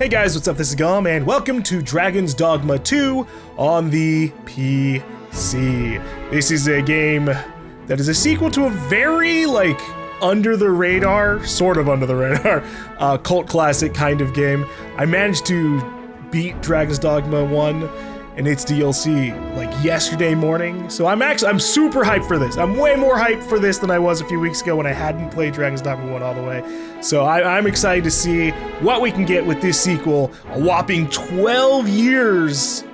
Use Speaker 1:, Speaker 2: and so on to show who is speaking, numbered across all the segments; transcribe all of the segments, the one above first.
Speaker 1: Hey guys, what's up? This is GaLm, and welcome to Dragon's Dogma 2 on the PC. This is a game that is a sequel to a very, under the radar, sort of under the radar, cult classic kind of game. I managed to beat Dragon's Dogma 1 and its DLC, yesterday morning. So I'm super hyped for this. I'm way more hyped for this than I was a few weeks ago when I hadn't played Dragon's Dogma 1 all the way. So I'm excited to see what we can get with this sequel, a whopping 12 years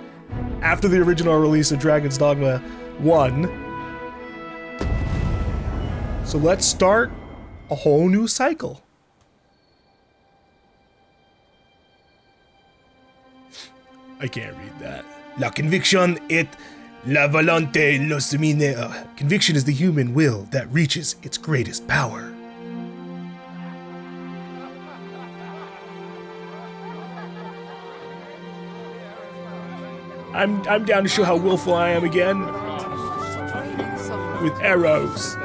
Speaker 1: after the original release of Dragon's Dogma 1. So let's start a whole new cycle. I can't read that. La conviction et la volonté lo semine. Conviction is the human will that reaches its greatest power. I'm down to show how willful I am again. With arrows.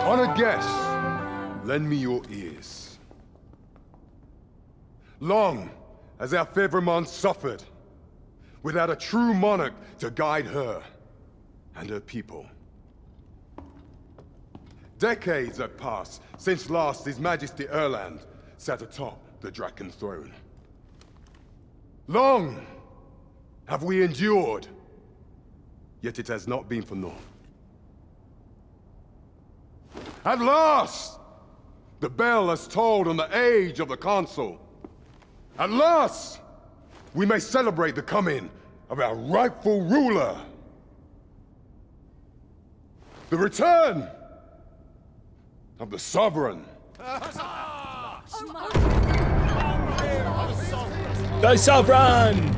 Speaker 2: Honored guests, lend me your ears. Long has our Fevrimond suffered, without a true monarch to guide her and her people. Decades have passed since last His Majesty Erland sat atop the Draken throne. Long have we endured, yet it has not been for naught. At last, the bell has tolled on the age of the Council. At last, we may celebrate the coming of our rightful ruler. The return of the Sovereign.
Speaker 1: The Sovereign!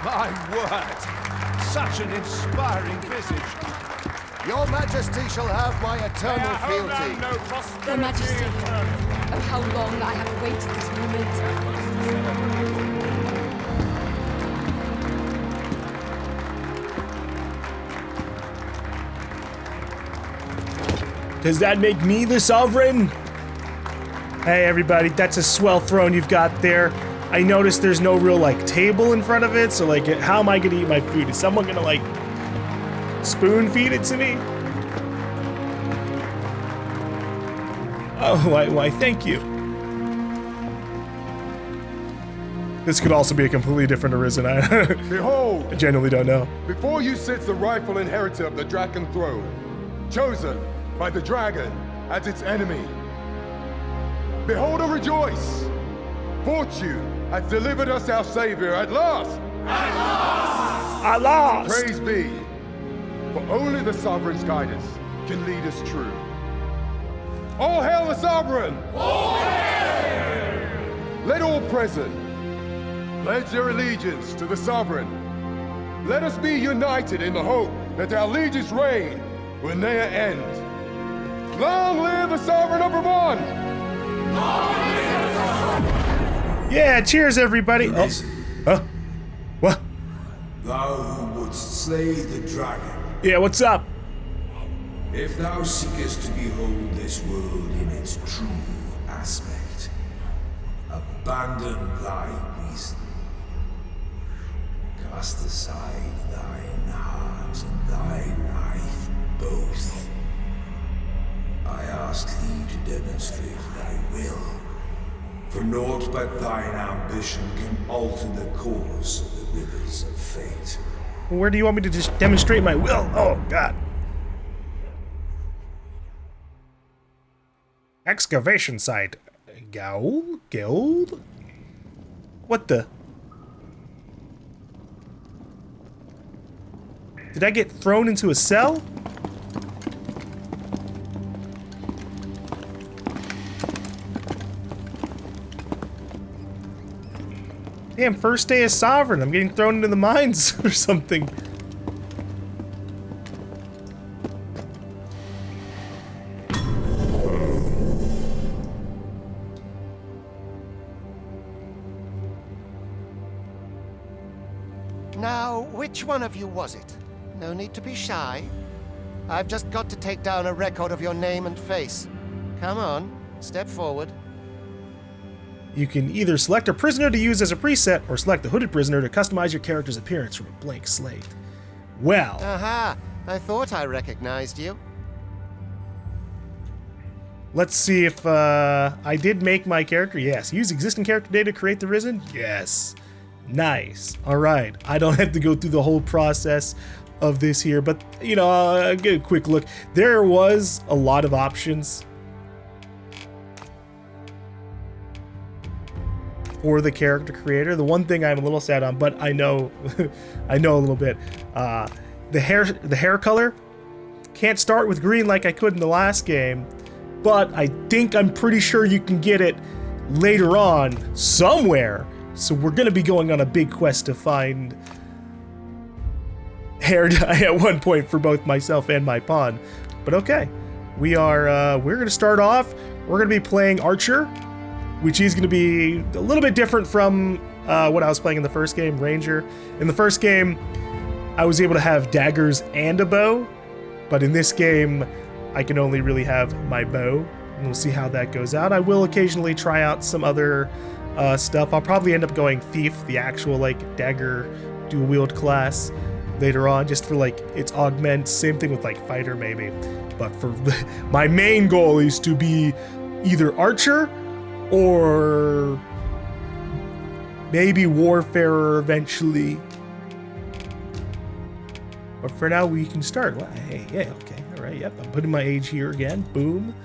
Speaker 3: My word! Such an inspiring visage.
Speaker 4: Your Majesty shall have my eternal fealty.
Speaker 5: Your Majesty, oh how long I have awaited this moment.
Speaker 1: Does that make me the Sovereign? Hey everybody, that's a swell throne you've got there. I noticed there's no real table in front of it, so how am I gonna eat my food? Is someone gonna spoon feed it to me? Oh, why thank you. This could also be a completely different Arisen.
Speaker 2: Behold!
Speaker 1: I genuinely don't know.
Speaker 2: Before you sits the rightful inheritor of the Draken throne, chosen by the dragon as its enemy. Behold and rejoice! Fortune has delivered us our savior at last!
Speaker 1: At last! At last!
Speaker 2: Praise be! For only the Sovereign's guidance can lead us true. All hail the Sovereign! All hail! Let all present pledge their allegiance to the Sovereign. Let us be united in the hope that our liege's reign will ne'er end. Long live the Sovereign of Vermont! Long live the Sovereign!
Speaker 1: Yeah, cheers everybody! Oh. Huh? What?
Speaker 6: Thou who wouldst slay the dragon.
Speaker 1: Yeah, what's up?
Speaker 6: If thou seekest to behold this world in its true aspect, abandon thy reason. Cast aside thine heart and thy life both. I ask thee to demonstrate thy will, for naught but thine ambition can alter the course of the rivers of fate.
Speaker 1: Where do you want me to just demonstrate my will? Oh, God. Excavation site. GaLm? Guild? What the? Did I get thrown into a cell? Damn, first day as Sovereign. I'm getting thrown into the mines or something.
Speaker 4: Which one of you was it? No need to be shy. I've just got to take down a record of your name and face. Come on, step forward.
Speaker 1: You can either select a prisoner to use as a preset, or select the hooded prisoner to customize your character's appearance from a blank slate. Well.
Speaker 4: Aha! I thought I recognized you.
Speaker 1: Let's see if I did make my character. Yes. Use existing character data to create the Arisen. Yes. Nice. All right. I don't have to go through the whole process of this here, but you know, I'll get a quick look. There was a lot of options for the character creator. The one thing I'm a little sad on, but I know, I know a little bit. The hair color can't start with green like I could in the last game, but I think I'm pretty sure you can get it later on somewhere. So we're gonna be going on a big quest to find hair dye at one point for both myself and my pawn. But okay, we're gonna start off. We're gonna be playing Archer, which is gonna be a little bit different from what I was playing in the first game, Ranger. In the first game, I was able to have daggers and a bow, but in this game, I can only really have my bow, and we'll see how that goes out. I will occasionally try out some other stuff. I'll probably end up going Thief, the actual like dagger dual wield class later on, just for like its augment. Same thing with like Fighter maybe, but for my main goal is to be either Archer or maybe Warfarer eventually. But for now, we can start. Well, hey, yeah, okay, all right, yep. I'm putting my age here again. Boom.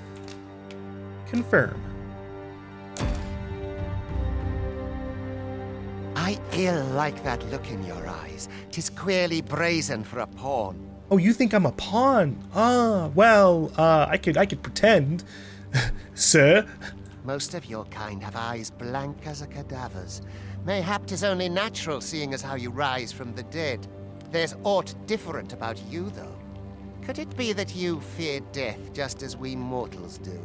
Speaker 1: Confirm.
Speaker 4: I ill like that look in your eyes. 'Tis queerly brazen for a pawn.
Speaker 1: Oh, you think I'm a pawn? Ah, well, I could pretend, sir.
Speaker 4: Most of your kind have eyes blank as a cadaver's. Mayhap 'tis only natural, seeing as how you rise from the dead. There's aught different about you, though. Could it be that you fear death just as we mortals do?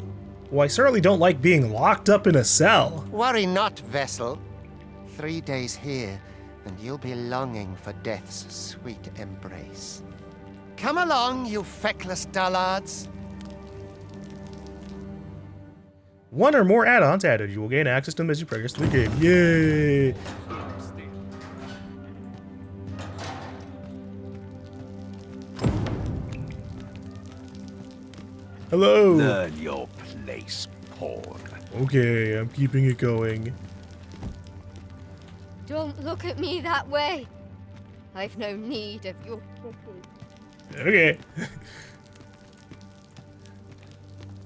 Speaker 1: Well, I certainly don't like being locked up in a cell.
Speaker 4: Worry not, vessel. 3 days here, and you'll be longing for death's sweet embrace. Come along, you feckless dullards.
Speaker 1: One or more add-ons added. You will gain access to them as you progress through the game. Yay! Hello!
Speaker 3: Learn your place, pawn.
Speaker 1: Okay, I'm keeping it going.
Speaker 5: Don't look at me that way. I've no need of your pity.
Speaker 1: Okay.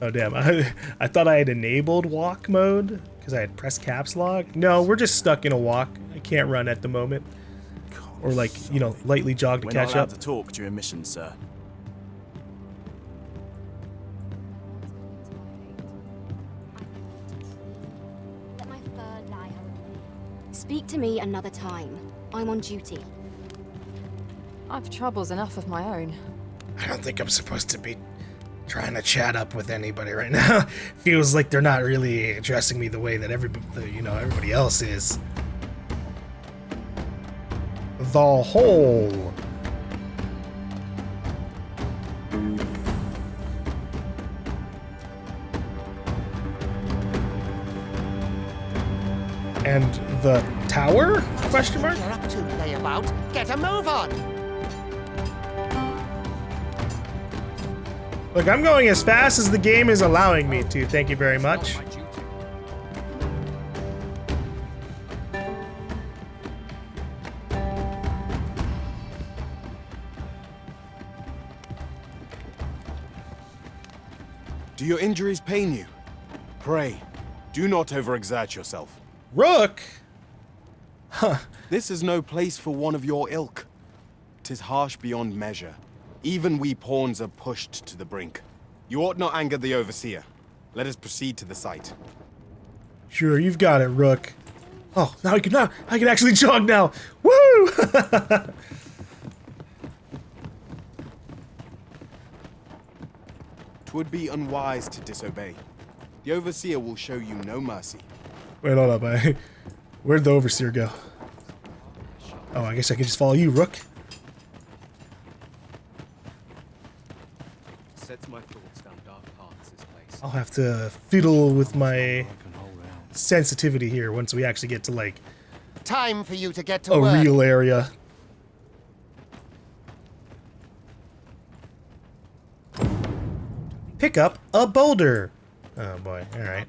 Speaker 1: Oh damn, I thought I had enabled walk mode because I had pressed caps lock. No, we're just stuck in a walk. I can't run at the moment. Or like, you know, lightly jog to
Speaker 7: We're
Speaker 1: catch
Speaker 7: not allowed
Speaker 1: up.
Speaker 7: to talk during missions, sir.
Speaker 8: Let my fur lie home. Speak to me another time. I'm on duty.
Speaker 9: I've troubles enough of my own.
Speaker 1: I don't think I'm supposed to be trying to chat up with anybody right now. Feels like they're not really addressing me the way that everybody else is. The hole. And the tower? Question mark?
Speaker 4: You're up to layabout. Get a move on.
Speaker 1: Look, I'm going as fast as the game is allowing me to. Thank you very much.
Speaker 10: Do your injuries pain you? Pray, do not overexert yourself.
Speaker 1: Rook? Huh.
Speaker 10: This is no place for one of your ilk. 'Tis harsh beyond measure. Even we pawns are pushed to the brink. You ought not anger the overseer. Let us proceed to the site.
Speaker 1: Sure, you've got it, Rook. Oh, now I can actually jog now. Woo!
Speaker 10: 'Twould be unwise to disobey. The overseer will show you no mercy.
Speaker 1: Wait, hold up. Where'd the overseer go? Oh, I guess I can just follow you, Rook.
Speaker 3: Sets my thoughts down dark paths, this place.
Speaker 1: I'll have to fiddle with my sensitivity here once we actually get to like
Speaker 4: Time for you to get to
Speaker 1: a
Speaker 4: work.
Speaker 1: real area. Pick up a boulder. Oh boy, alright.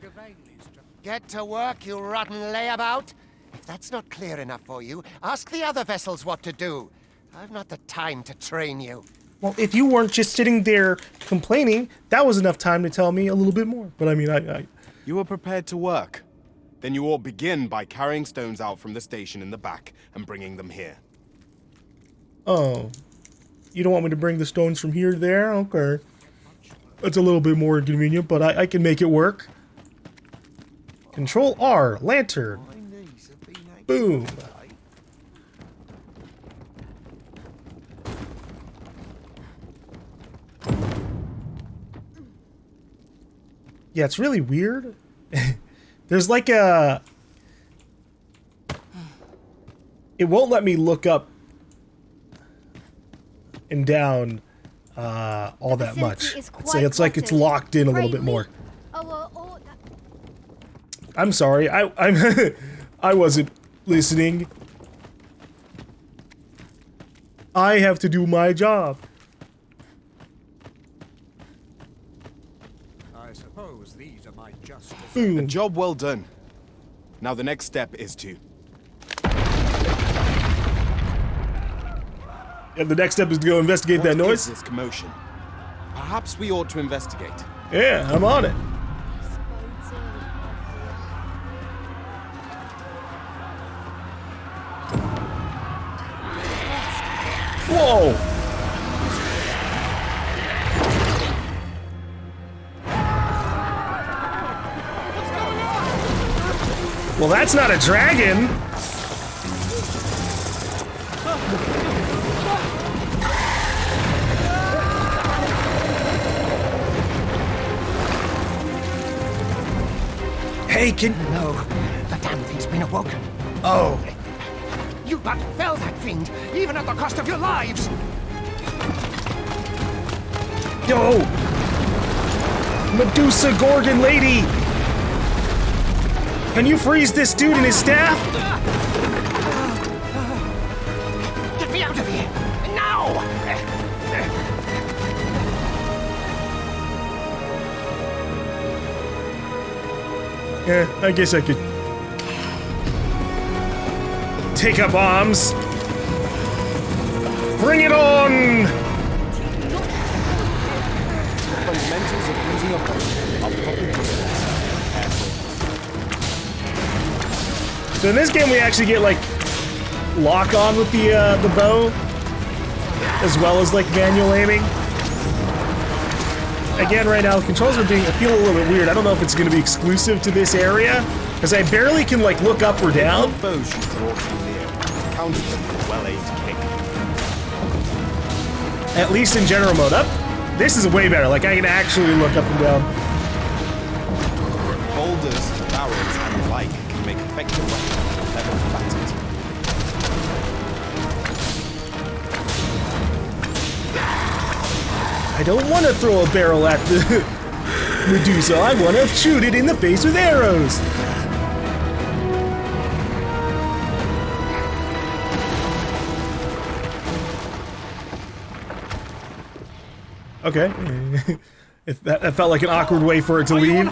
Speaker 4: Get to work, you rotten layabout. If that's not clear enough for you, ask the other vessels what to do. I've not the time to train you.
Speaker 1: Well, if you weren't just sitting there complaining, that was enough time to tell me a little bit more. But I mean,
Speaker 10: You were prepared to work. Then you ought begin by carrying stones out from the station in the back and bringing them here.
Speaker 1: Oh. You don't want me to bring the stones from here to there? Okay. That's a little bit more inconvenient, but I can make it work. Control R, lantern. Boom. Yeah, it's really weird. There's like a... It won't let me look up and down all that much. It's like it's locked in a little bit more. I'm sorry. I'm I wasn't listening. I have to do my job.
Speaker 3: I suppose these are my justice.
Speaker 10: A job well done. Now the next step is to...
Speaker 1: And the next step is to go investigate that
Speaker 10: What
Speaker 1: noise.
Speaker 10: is this commotion? Perhaps we ought to investigate.
Speaker 1: Yeah, I'm on it. Whoa! Well, that's not a dragon. Hey, can...
Speaker 4: No, the damn thing's been awoken.
Speaker 1: Oh.
Speaker 4: You but fell that fiend, even at the cost of your lives.
Speaker 1: Yo! Medusa Gorgon lady! Can you freeze this dude and his staff?
Speaker 4: Get me out of here! Now!
Speaker 1: Yeah, I guess I could take up arms. Bring it on!
Speaker 10: The fundamentals of using a bow are proper.
Speaker 1: So in this game, we actually get like lock on with the bow, as well as like manual aiming. Again, right now, the controls are feel a little bit weird. I don't know if it's going to be exclusive to this area, because I barely can like look up or down.
Speaker 10: Bows you brought too near. Counted them with a well-aimed kick.
Speaker 1: At least in general mode. Up. This is way better. Like I can actually look up and down.
Speaker 10: Boulders, barrels, and the like can make effective weapons at level combatant.
Speaker 1: I don't want to throw a barrel at the Medusa. I want to shoot it in the face with arrows. Okay. That felt like an awkward way for it to leave.
Speaker 6: You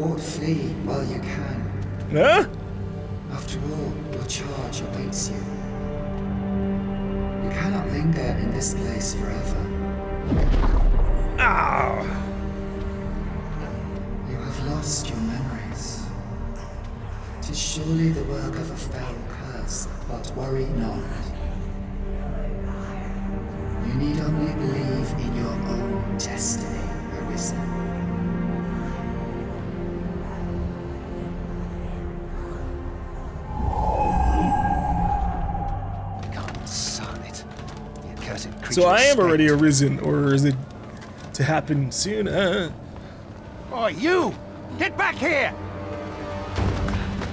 Speaker 6: ought flee while you can.
Speaker 1: Huh?
Speaker 6: After all, your charge awaits you. You cannot linger in this place forever.
Speaker 1: Ow.
Speaker 6: You have lost your memories. 'Tis surely the work of a fell curse, but worry not. You need only believe in your own destiny, Arisen.
Speaker 1: So I am already arisen, or is it to happen soon?
Speaker 3: Oh, you! Get back here!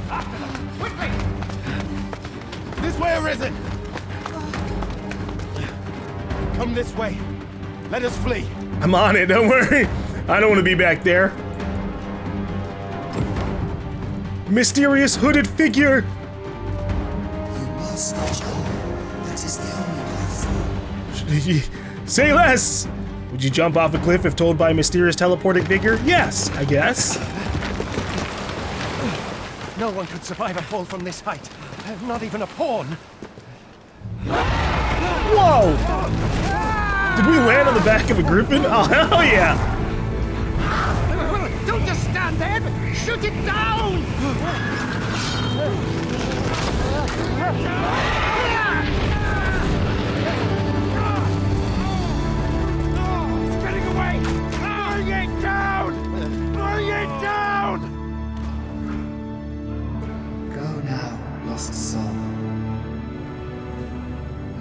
Speaker 3: After them! Quickly!
Speaker 10: This way, Arisen! Come this way. Let us flee.
Speaker 1: I'm on it, don't worry. I don't want to be back there. Mysterious hooded figure.
Speaker 6: You must jump. That is the only way through.
Speaker 1: Say less. Would you jump off a cliff if told by a mysterious teleporting figure? Yes, I guess.
Speaker 3: No one could survive a fall from this height. Not even a pawn.
Speaker 1: Whoa! Did we land on the back of a griffin? Oh, hell yeah!
Speaker 3: Don't just stand there, but shoot it down! It's getting away! Bring it down! Bring it down!
Speaker 6: Go now, lost soul.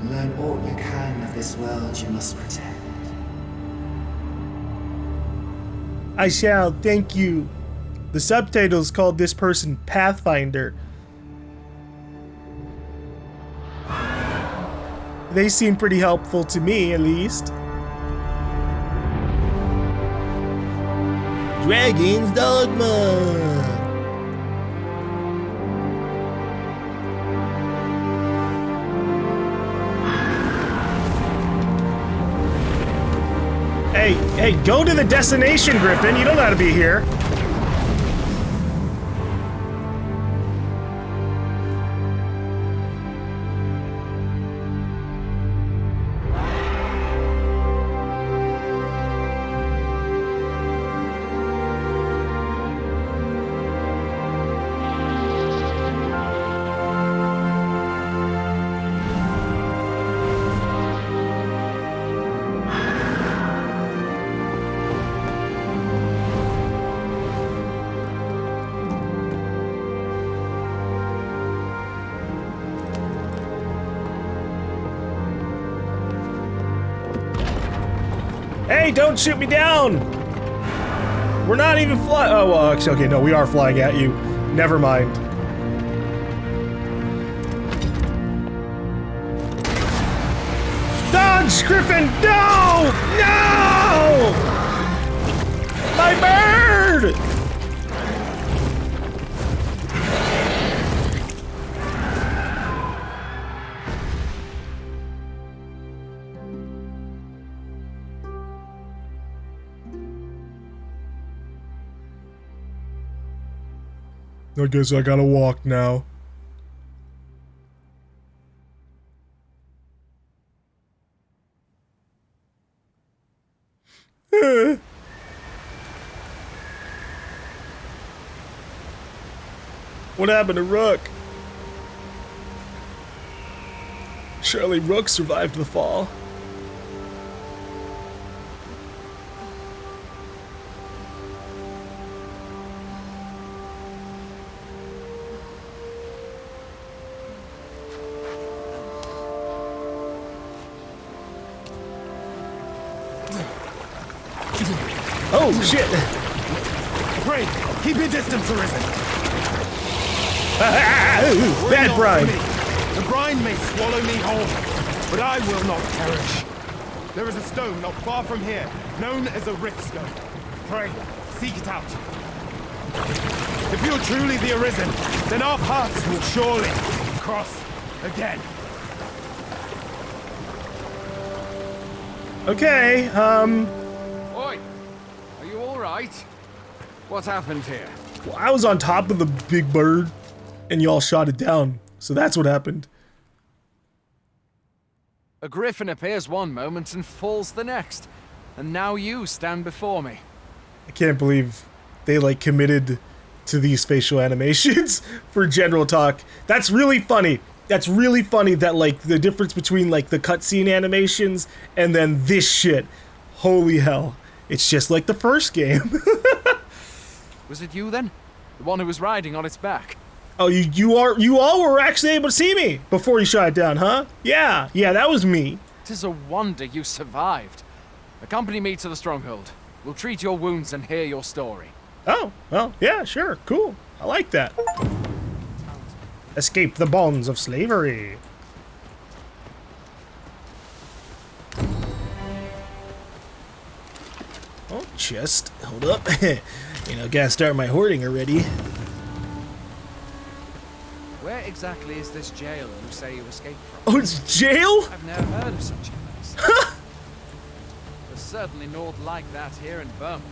Speaker 6: Learn all you can of this world you must protect.
Speaker 1: I shall, thank you. The subtitles called this person Pathfinder. They seem pretty helpful to me, at least. Dragon's Dogma! Hey, go to the destination, Griffin. You don't gotta be here. Hey, don't shoot me down! We're not even flying. Oh, well, actually, okay, no, we are flying at you. Never mind. Dodge, Griffin! No! No! My bird! I guess I gotta walk now. What happened to Rook? Surely Rook survived the fall. Oh shit!
Speaker 10: Pray, keep your distance, Arisen.
Speaker 1: Bad brine.
Speaker 10: The brine may swallow me whole, but I will not perish. There is a stone not far from here, known as a rift stone. Pray, seek it out. If you're truly the Arisen, then our paths will surely cross again.
Speaker 1: Okay,
Speaker 3: Oi! Are you alright? What happened here?
Speaker 1: well, I was on top of the big bird, and y'all shot it down. So that's what happened.
Speaker 3: A griffin appears one moment and falls the next. And now you stand before me.
Speaker 1: I can't believe they, like, committed to these facial animations for general talk. That's really funny. That's really funny that, like, the difference between, like, the cutscene animations and then this shit. Holy hell. It's just like the first game.
Speaker 3: Was it you then? The one who was riding on its back?
Speaker 1: Oh, you all were actually able to see me before you shot it down, huh? Yeah, that was me.
Speaker 3: It is a wonder you survived. Accompany me to the stronghold. We'll treat your wounds and hear your story.
Speaker 1: Oh, well, yeah, sure, cool. I like that. Escape the bonds of slavery. chest. Hold up. Gotta start my hoarding already.
Speaker 3: Where exactly is this jail you say you escaped from?
Speaker 1: Oh, it's jail?
Speaker 3: I've never heard of such a place. There's certainly naught like that here in Vermont.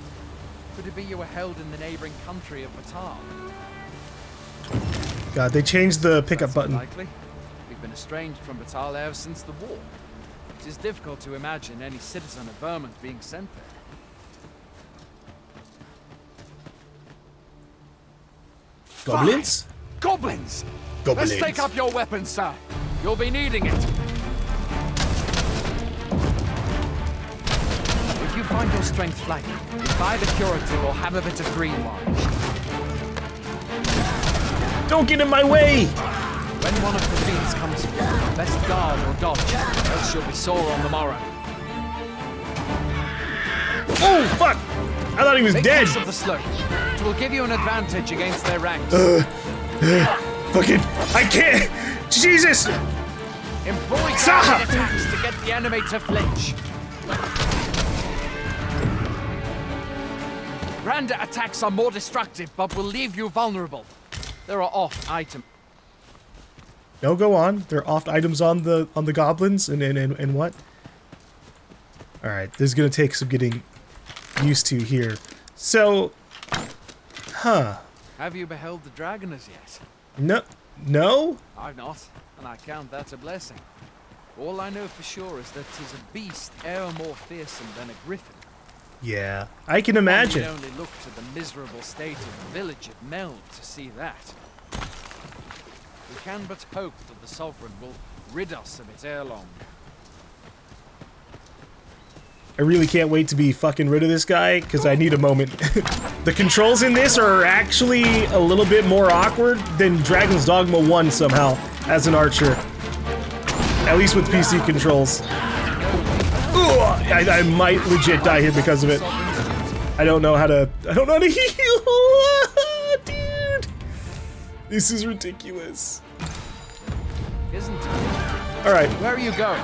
Speaker 3: Could it be you were held in the neighboring country of Batal?
Speaker 1: God, they changed the pickup button.
Speaker 3: Likely. We've been estranged from Batal ever since the war. It is difficult to imagine any citizen of Vermont being sent there.
Speaker 1: Goblins?
Speaker 3: Fine. Goblins!
Speaker 1: Goblins.
Speaker 3: Let's take up your weapons, sir. You'll be needing it. If you find your strength flagging, buy the curative or have a bit of green wine.
Speaker 1: Don't get in my way!
Speaker 3: When one of the fiends comes for you, best guard or dodge, else you'll be sore on the morrow.
Speaker 1: Oh, fuck! I thought he was
Speaker 3: Make
Speaker 1: dead!
Speaker 3: use of the slope. It will give you an advantage against their ranks.
Speaker 1: Fucking... I can't... Jesus!
Speaker 3: Employ
Speaker 1: Stop!
Speaker 3: guided attacks to get the enemy to flinch. Grander attacks are more destructive, but will leave you vulnerable. There are off items.
Speaker 1: No, go on. There are oft items on the goblins and what? Alright, this is gonna take some getting used to here. So... Huh.
Speaker 3: Have you beheld the dragon as yet?
Speaker 1: No?
Speaker 3: I've not, and I count that a blessing. All I know for sure is that 'tis a beast e'er more fearsome than a griffin.
Speaker 1: Yeah, I can imagine.
Speaker 3: One need only look to the miserable state of the village of Mel to see that. We can but hope that the Sovereign will rid us of it ere long.
Speaker 1: I really can't wait to be fucking rid of this guy, because I need a moment. The controls in this are actually a little bit more awkward than Dragon's Dogma 1 somehow, as an archer. At least with PC controls. Ugh, I might legit die here because of it. I don't know how to heal! Dude! This is ridiculous.
Speaker 3: Isn't it?
Speaker 1: Alright.
Speaker 3: Where are you going?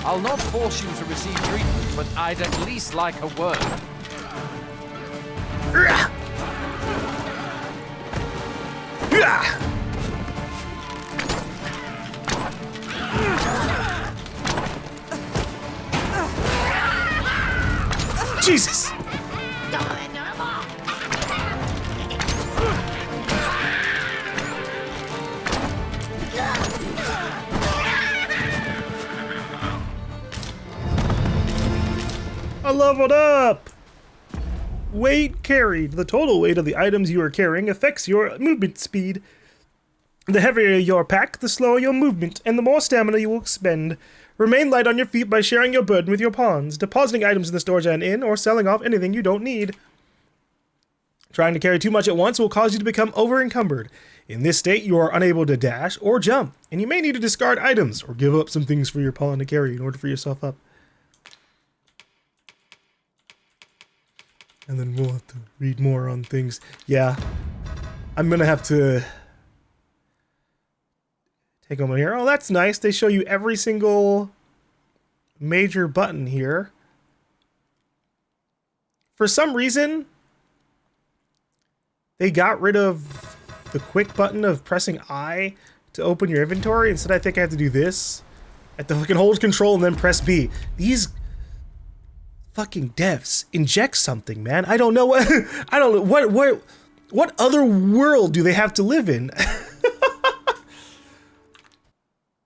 Speaker 3: I'll not force you to receive treatment, but I'd at least like a word.
Speaker 1: Jesus! I leveled up! Weight carried. The total weight of the items you are carrying affects your movement speed. The heavier your pack, the slower your movement, and the more stamina you will expend. Remain light on your feet by sharing your burden with your pawns, depositing items in the storage and inn, or selling off anything you don't need. Trying to carry too much at once will cause you to become over-encumbered. In this state, you are unable to dash or jump, and you may need to discard items or give up some things for your pawn to carry in order to free yourself up. And then we'll have to read more on things. Yeah, I'm gonna have to take them here. Oh, that's nice. They show you every single major button here. For some reason, they got rid of the quick button of pressing I to open your inventory. Instead, I think I have to do this. I have to fucking hold control and then press B. These fucking devs inject something, man. I don't know what I don't know what other world do they have to live in?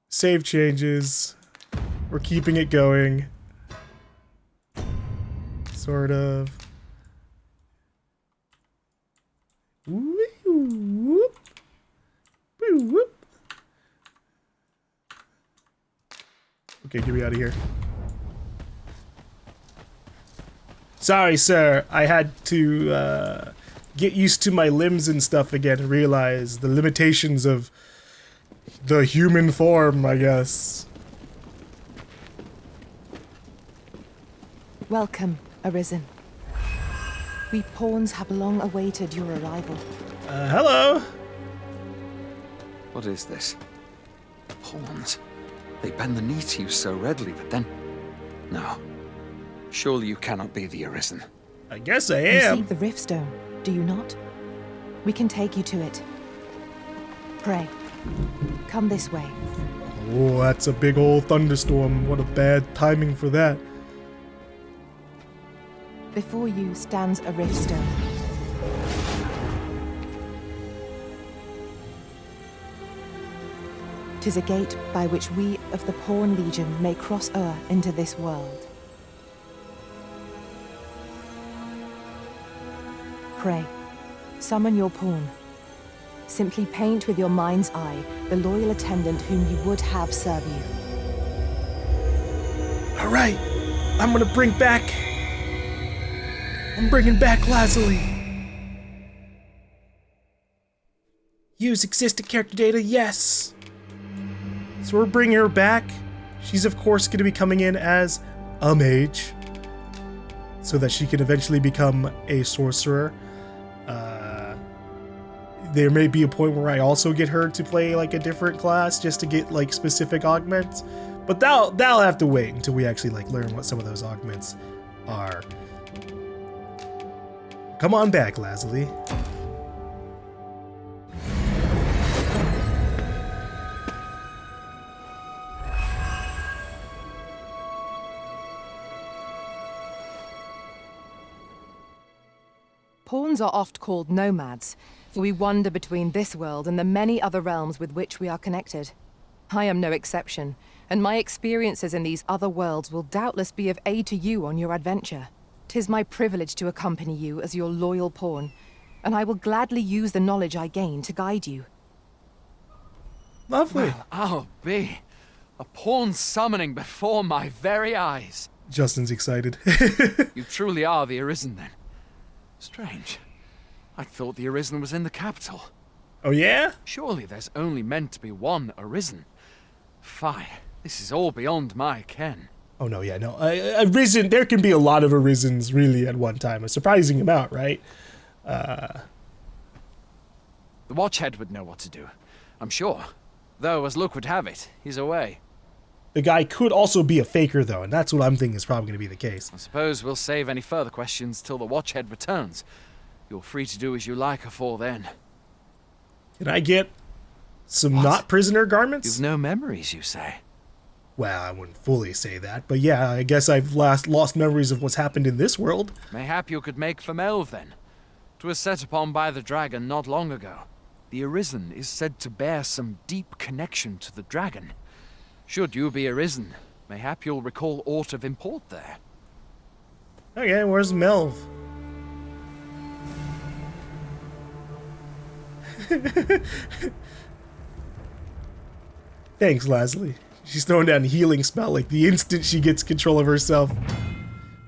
Speaker 1: Save changes. We're keeping it going. Sort of. Whoop, whoop, whoop. Okay, get me out of here. Sorry, sir. I had to get used to my limbs and stuff again and realize the limitations of the human form, I guess.
Speaker 7: Welcome, Arisen. We pawns have long awaited your arrival.
Speaker 1: Hello.
Speaker 3: What is this? Pawns. They bend the knee to you so readily, but then... No. Surely you cannot be the Arisen.
Speaker 1: I guess I
Speaker 7: You
Speaker 1: am.
Speaker 7: seek the Riftstone, do you not? We can take you to it. Pray. Come this way.
Speaker 1: Oh, that's a big old thunderstorm. What a bad timing for that.
Speaker 7: Before you stands a Riftstone. Tis a gate by which we of the Pawn Legion may cross o'er into this world. Pray, summon your pawn. Simply paint with your mind's eye the loyal attendant whom you would have serve you.
Speaker 1: All right, I'm bringing back Lazuli. Use existing character data, yes. So we're bringing her back. She's of course going to be coming in as a mage, so that she can eventually become a sorcerer. There may be a point where I also get her to play like a different class just to get like specific augments, but that'll have to wait until we actually like learn what some of those augments are. Come on back, Lazuli.
Speaker 7: Pawns are oft called nomads, for we wander between this world and the many other realms with which we are connected. I am no exception, and my experiences in these other worlds will doubtless be of aid to you on your adventure. 'Tis my privilege to accompany you as your loyal pawn, and I will gladly use the knowledge I gain to guide you.
Speaker 1: Lovely.
Speaker 3: Well, I'll be a pawn summoning before my very eyes.
Speaker 1: Justin's excited.
Speaker 3: You truly are the Arisen, then. Strange. I thought the Arisen was in the capital.
Speaker 1: Oh yeah?
Speaker 3: Surely there's only meant to be one Arisen. Fie, this is all beyond my ken.
Speaker 1: Oh no, yeah, no. Arisen, there can be a lot of Arisens really at one time. A surprising amount, right?
Speaker 3: The Watchhead would know what to do, I'm sure. Though, as luck would have it, he's away.
Speaker 1: The guy could also be a faker, though, and that's what I'm thinking is probably going to be the case.
Speaker 3: I suppose we'll save any further questions till the Watchhead returns. You're free to do as you like afore then.
Speaker 1: Can I get some
Speaker 3: What?
Speaker 1: not prisoner garments?
Speaker 3: You've no memories, you say?
Speaker 1: Well, I wouldn't fully say that, but yeah, I guess I've lost memories of what's happened in this world.
Speaker 3: Mayhap you could make for Melve, then. 'Twas set upon by the dragon not long ago. The Arisen is said to bear some deep connection to the dragon. Should you be Arisen, mayhap you'll recall aught of import there.
Speaker 1: Okay, where's Melv? Thanks, Lazuli. She's throwing down a healing spell like the instant she gets control of herself.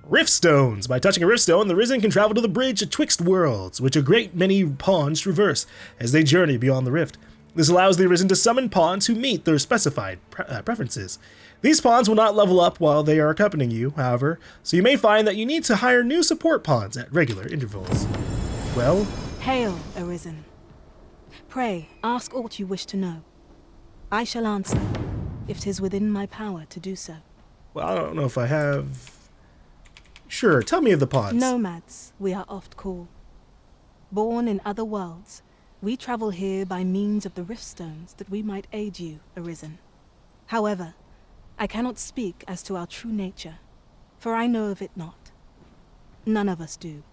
Speaker 1: Riftstones. By touching a riftstone, the Risen can travel to the bridge atwixt worlds, which a great many pawns traverse as they journey beyond the rift. This allows the Arisen to summon pawns who meet their specified preferences. These pawns will not level up while they are accompanying you, however, so you may find that you need to hire new support pawns at regular intervals. Well?
Speaker 11: Hail, Arisen. Pray, ask aught you wish to know. I shall answer, if 'tis within my power to do so.
Speaker 1: Well, I don't know if I have... Sure, tell me of the pawns.
Speaker 11: Nomads, we are oft called. Born in other worlds, we travel here by means of the riftstones that we might aid you, Arisen. However, I cannot speak as to our true nature, for I know of it not. None of us do.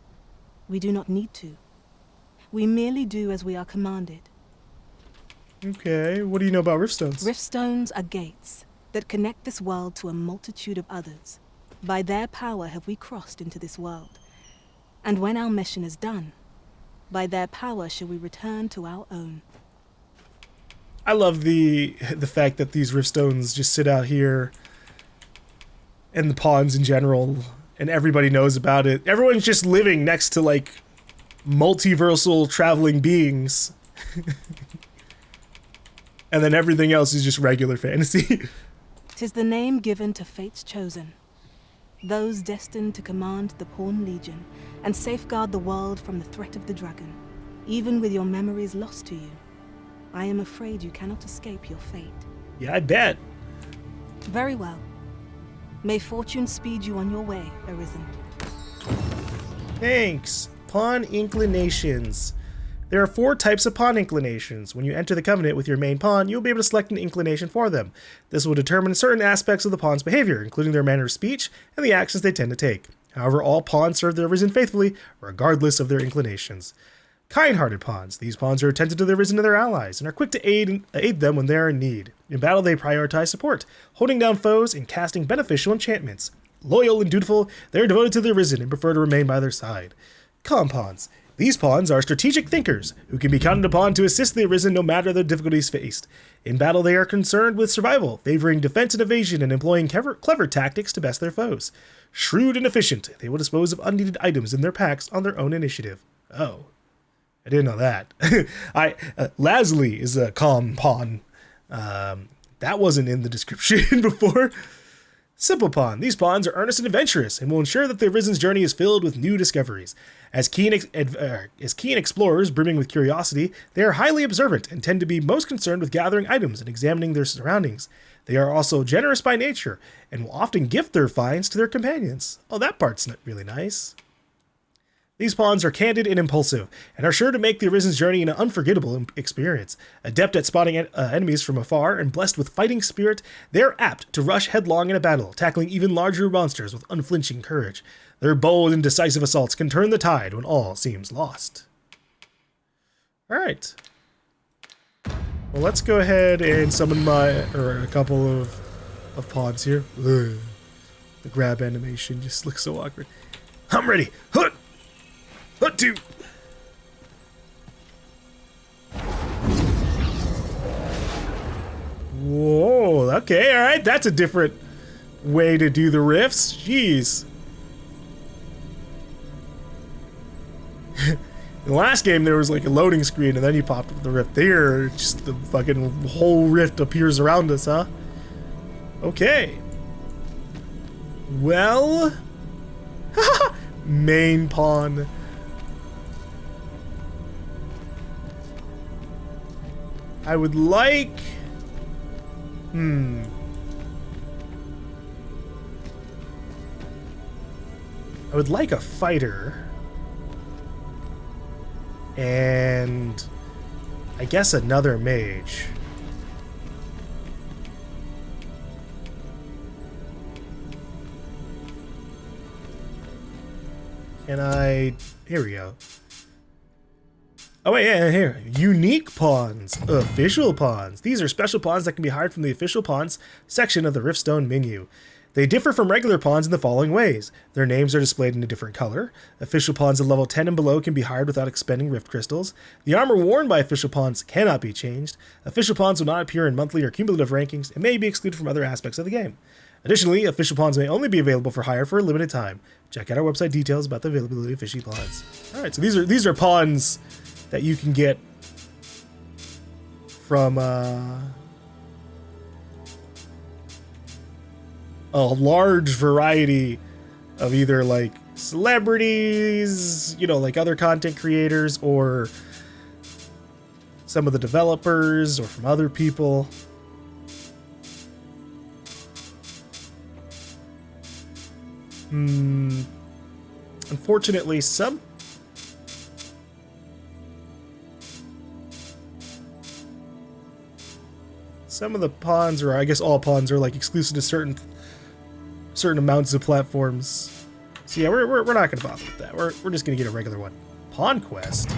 Speaker 11: We do not need to. We merely do as we are commanded.
Speaker 1: Okay, what do you know about riftstones?
Speaker 11: Riftstones are gates that connect this world to a multitude of others. By their power have we crossed into this world. And when our mission is done, by their power shall we return to our own.
Speaker 1: I love the fact that these riftstones just sit out here, and the pawns in general, and everybody knows about it. Everyone's just living next to like multiversal traveling beings. And then everything else is just regular fantasy.
Speaker 11: 'Tis the name given to fate's chosen. Those destined to command the Pawn Legion and safeguard the world from the threat of the dragon. Even with your memories lost to you, I am afraid you cannot escape your fate.
Speaker 1: Yeah, I bet.
Speaker 11: Very well. May fortune speed you on your way, Arisen.
Speaker 1: Thanks. Pawn inclinations. There are 4 types of pawn inclinations. When you enter the Covenant with your main pawn, you'll be able to select an inclination for them. This will determine certain aspects of the pawn's behavior, including their manner of speech and the actions they tend to take. However, all pawns serve their Arisen faithfully, regardless of their inclinations. Kind-hearted pawns. These pawns are attentive to their Arisen and their allies, and are quick to aid them when they are in need. In battle, they prioritize support, holding down foes and casting beneficial enchantments. Loyal and dutiful, they are devoted to the Arisen and prefer to remain by their side. Calm pawns. These pawns are strategic thinkers, who can be counted upon to assist the Arisen no matter the difficulties faced. In battle, they are concerned with survival, favoring defense and evasion and employing clever tactics to best their foes. Shrewd and efficient, they will dispose of unneeded items in their packs on their own initiative. Oh. I didn't know that. Lasley is a calm pawn. That wasn't in the description before. Simple pawn. These pawns are earnest and adventurous and will ensure that the Arisen's journey is filled with new discoveries. As keen explorers brimming with curiosity, they are highly observant and tend to be most concerned with gathering items and examining their surroundings. They are also generous by nature and will often gift their finds to their companions. Oh, that part's not really nice. These pawns are candid and impulsive, and are sure to make the Arisen's journey an unforgettable experience. Adept at spotting enemies from afar and blessed with fighting spirit, they are apt to rush headlong in a battle, tackling even larger monsters with unflinching courage. Their bold and decisive assaults can turn the tide when all seems lost. Alright. Well, let's go ahead and summon a couple of pawns here. Ugh. The grab animation just looks so awkward. I'm ready! Hut! Hut two! Whoa, okay, alright, that's a different way to do the rifts. Jeez. In the last game, there was like a loading screen, and then you popped up the rift. There, just the fucking whole rift appears around us, huh? Okay. Well... main pawn. I would like... I would like a fighter. And... I guess another mage. Can I... Here we go. Oh wait, yeah, here. Unique pawns. Official pawns. These are special pawns that can be hired from the official pawns section of the Riftstone menu. They differ from regular pawns in the following ways. Their names are displayed in a different color. Official pawns at level 10 and below can be hired without expending rift crystals. The armor worn by official pawns cannot be changed. Official pawns will not appear in monthly or cumulative rankings and may be excluded from other aspects of the game. Additionally, official pawns may only be available for hire for a limited time. Check out our website details about the availability of official pawns. Alright, so these are pawns that you can get from a large variety of either like celebrities, you know, like other content creators, or some of the developers, or from other people. Unfortunately, some of the pawns, or I guess all pawns, are like exclusive to certain amounts of platforms. So yeah, we're not gonna bother with that. We're just gonna get a regular one. Pawn quest.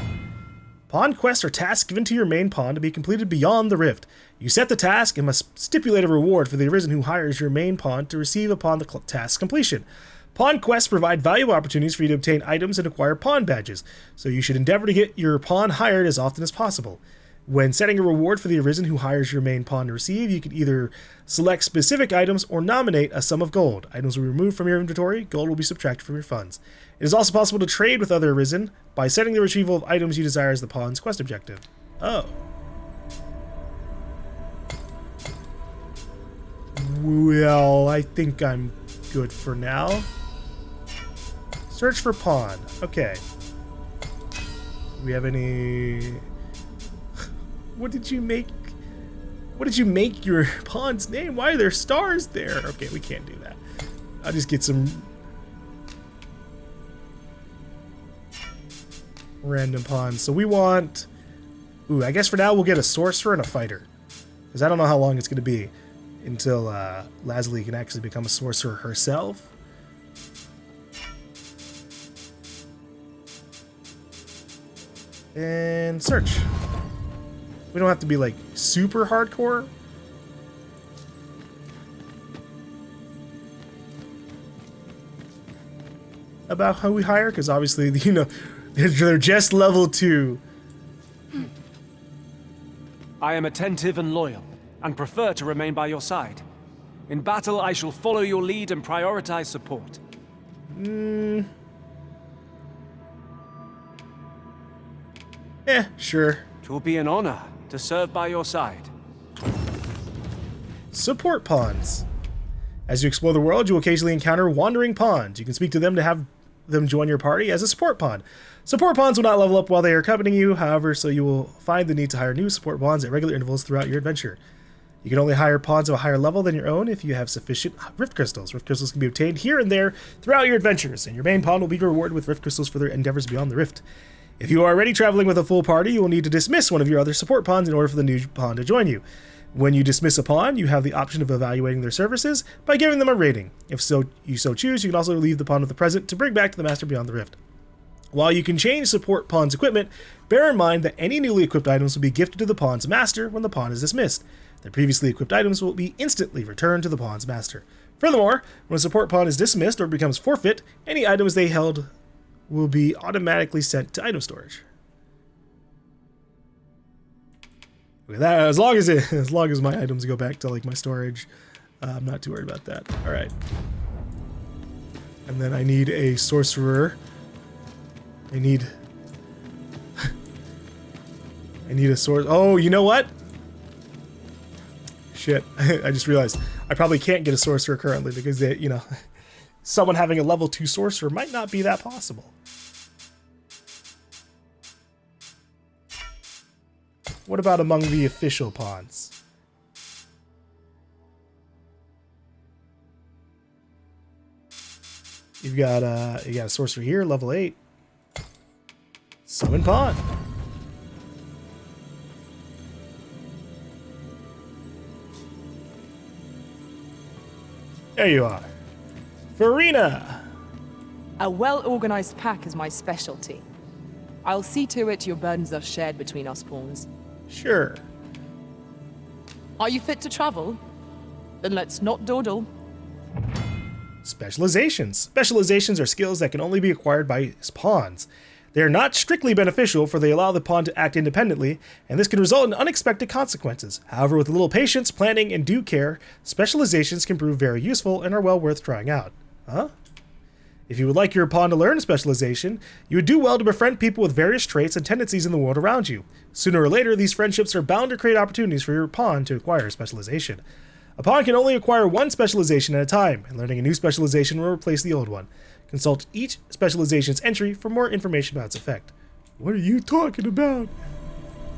Speaker 1: Pawn quests are tasks given to your main pawn to be completed beyond the rift. You set the task and must stipulate a reward for the Arisen who hires your main pawn to receive upon the task's completion. Pawn quests provide valuable opportunities for you to obtain items and acquire pawn badges, so you should endeavor to get your pawn hired as often as possible. When setting a reward for the Arisen who hires your main pawn to receive, you can either select specific items or nominate a sum of gold. Items will be removed from your inventory, gold will be subtracted from your funds. It is also possible to trade with other Arisen by setting the retrieval of items you desire as the pawn's quest objective. Oh. Well, I think I'm good for now. Search for pawn. Okay. Do we have any... What did you make your pawn's name? Why are there stars there? Okay, we can't do that. I'll just get some... random pawns. So we want... Ooh, I guess for now we'll get a sorcerer and a fighter. Because I don't know how long it's going to be until Lazuli can actually become a sorcerer herself. And search. We don't have to be like super hardcore. About how we hire, because obviously, you know, they're just level 2.
Speaker 12: I am attentive and loyal, and prefer to remain by your side. In battle, I shall follow your lead and prioritize support.
Speaker 1: Sure.
Speaker 12: It will be an honor to serve by your side.
Speaker 1: Support pawns. As you explore the world, you will occasionally encounter wandering pawns. You can speak to them to have them join your party as a support pawn. Support pawns will not level up while they are accompanying you, however, so you will find the need to hire new support pawns at regular intervals throughout your adventure. You can only hire pawns of a higher level than your own if you have sufficient Rift Crystals. Rift Crystals can be obtained here and there throughout your adventures, and your main pawn will be rewarded with Rift Crystals for their endeavors beyond the Rift. If you are already traveling with a full party, you will need to dismiss one of your other support pawns in order for the new pawn to join you. When you dismiss a pawn, you have the option of evaluating their services by giving them a rating. If you so choose, you can also leave the pawn with the present to bring back to the Master beyond the Rift. While you can change support pawn's equipment, bear in mind that any newly equipped items will be gifted to the pawn's master when the pawn is dismissed. The previously equipped items will be instantly returned to the pawn's master. Furthermore, when a support pawn is dismissed or becomes forfeit, any items they held will be automatically sent to item storage. Look at that. As long as my items go back to like my storage, I'm not too worried about that. All right. And then I need a sorcerer. I need a sword. Oh, you know what? Shit. I just realized I probably can't get a sorcerer currently because they, you know, someone having a level 2 sorcerer might not be that possible. What about among the official pawns? You got a sorcerer here, level 8. Summon pawn. There you are. Farina.
Speaker 7: A well-organized pack is my specialty. I'll see to it your burdens are shared between us pawns.
Speaker 1: Sure.
Speaker 7: Are you fit to travel? Then let's not dawdle.
Speaker 1: Specializations. Specializations are skills that can only be acquired by pawns. They are not strictly beneficial, for they allow the pawn to act independently, and this can result in unexpected consequences. However, with a little patience, planning, and due care, specializations can prove very useful and are well worth trying out. Huh? If you would like your pawn to learn a specialization, you would do well to befriend people with various traits and tendencies in the world around you. Sooner or later, these friendships are bound to create opportunities for your pawn to acquire a specialization. A pawn can only acquire one specialization at a time, and learning a new specialization will replace the old one. Consult each specialization's entry for more information about its effect. What are you talking about?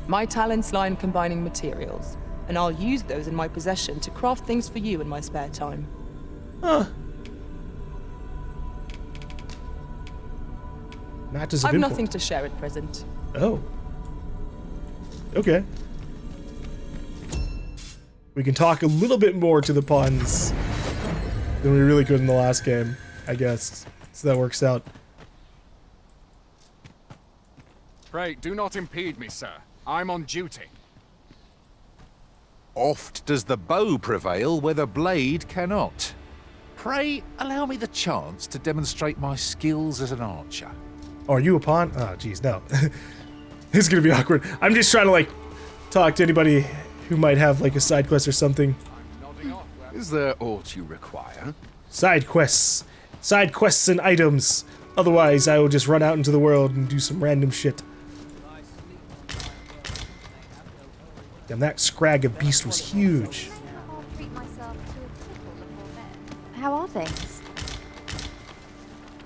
Speaker 7: My talents lie in combining materials, and I'll use those in my possession to craft things for you in my spare time.
Speaker 1: Huh. Matters of
Speaker 7: I've
Speaker 1: import.
Speaker 7: nothing to share at present.
Speaker 1: Oh. Okay. We can talk a little bit more to the pawns than we really could in the last game, I guess. So that works out.
Speaker 3: Pray, do not impede me, sir. I'm on duty.
Speaker 13: Oft does the bow prevail where the blade cannot. Pray, allow me the chance to demonstrate my skills as an archer.
Speaker 1: Oh, are you a pawn? Oh, geez, no. This is gonna be awkward. I'm just trying to, like, talk to anybody who might have, like, a side quest or something.
Speaker 13: Is there aught you require?
Speaker 1: Side quests. Side quests and items. Otherwise, I will just run out into the world and do some random shit. Damn, that scrag of beast was huge.
Speaker 5: How are things?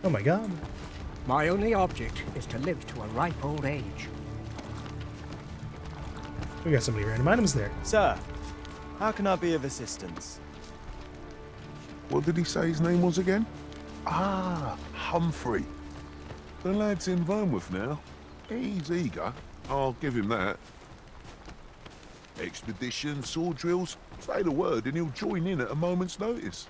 Speaker 1: Oh my god.
Speaker 14: My only object is to live to a ripe old age.
Speaker 1: We got so many random items there.
Speaker 15: Sir, how can I be of assistance?
Speaker 2: What did he say his name was again? Ah, Humphrey. The lad's in Vermouth now.
Speaker 16: He's eager. I'll give him that. Expedition, sword drills, say the word and he'll join in at a moment's notice.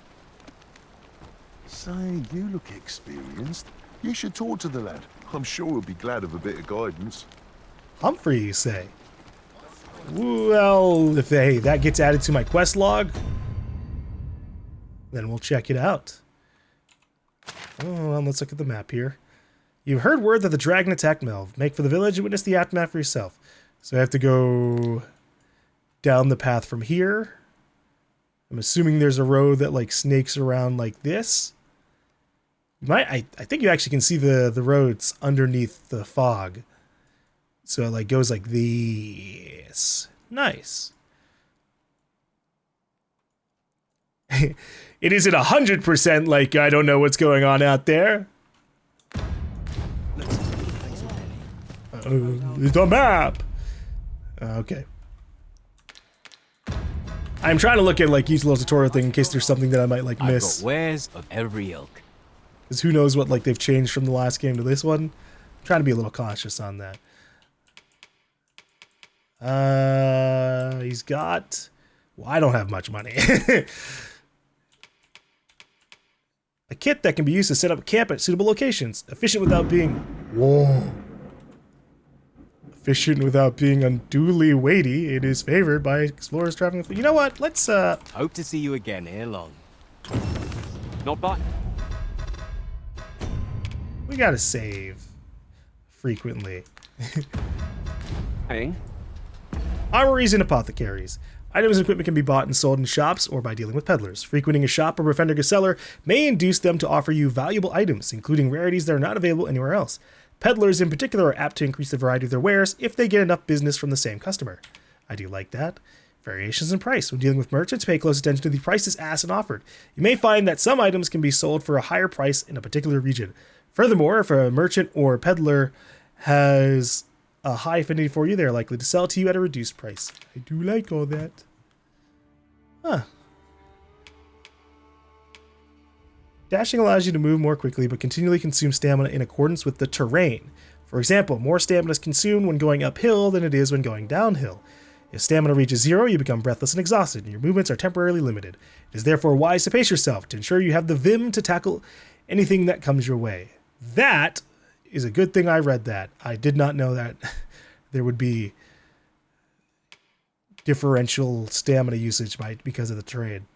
Speaker 16: Say, you look experienced. You should talk to the lad. I'm sure he'll be glad of a bit of guidance.
Speaker 1: Humphrey, you say? Well, if that gets added to my quest log, then we'll check it out. Oh, well, let's look at the map here. You've heard word that the dragon attacked Melv. Make for the village and witness the aftermath for yourself. So I have to go down the path from here. I'm assuming there's a road that like snakes around like this. I think you actually can see the roads underneath the fog. So it like goes like this. Nice. It isn't 100% like I don't know what's going on out there. It's a map. Okay. I'm trying to look at like each little tutorial thing in case there's something that I might like miss.
Speaker 17: I've got wares of every ilk.
Speaker 1: Because who knows what like they've changed from the last game to this one. I'm trying to be a little cautious on that. He's got... Well, I don't have much money. A kit that can be used to set up camp at suitable locations. Efficient without being... Whoa. Efficient without being unduly weighty. It is favored by explorers traveling with... You know what? Let's,
Speaker 17: Hope to see you again ere long.
Speaker 12: Not bad.
Speaker 1: We gotta save. Frequently.
Speaker 12: Hey.
Speaker 1: Armories and apothecaries. Items and equipment can be bought and sold in shops or by dealing with peddlers. Frequenting a shop or befriending a seller may induce them to offer you valuable items, including rarities that are not available anywhere else. Peddlers in particular are apt to increase the variety of their wares if they get enough business from the same customer. I do like that. Variations in price. When dealing with merchants, pay close attention to the prices asked and offered. You may find that some items can be sold for a higher price in a particular region. Furthermore, if a merchant or peddler has a high affinity for you, they're likely to sell to you at a reduced price. I do like all that. Huh. Dashing allows you to move more quickly, but continually consume stamina in accordance with the terrain. For example, more stamina is consumed when going uphill than it is when going downhill. If stamina reaches 0, you become breathless and exhausted, and your movements are temporarily limited. It is therefore wise to pace yourself to ensure you have the vim to tackle anything that comes your way. That is a good thing I read that. I did not know that there would be differential stamina usage because of the terrain.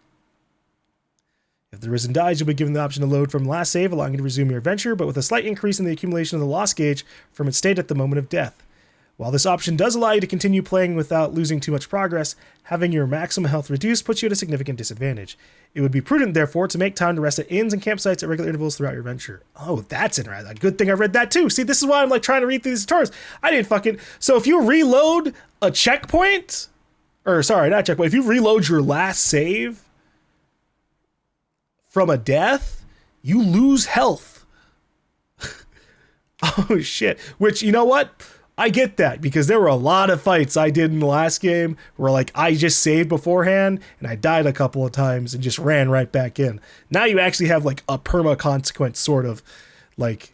Speaker 1: If the Arisen dies, you'll be given the option to load from last save, allowing you to resume your adventure, but with a slight increase in the accumulation of the loss gauge from its state at the moment of death. While this option does allow you to continue playing without losing too much progress, having your maximum health reduced puts you at a significant disadvantage. It would be prudent, therefore, to make time to rest at inns and campsites at regular intervals throughout your adventure. Oh, that's interesting. Good thing I read that too. See, this is why I'm like trying to read through these tutorials. I didn't fucking... So if you reload a checkpoint... Or, sorry, not checkpoint. If you reload your last save from a death, you lose health. Oh, shit. Which, you know what? I get that, because there were a lot of fights I did in the last game where, like, I just saved beforehand, and I died a couple of times and just ran right back in. Now you actually have, like, a perma-consequence, sort of, like,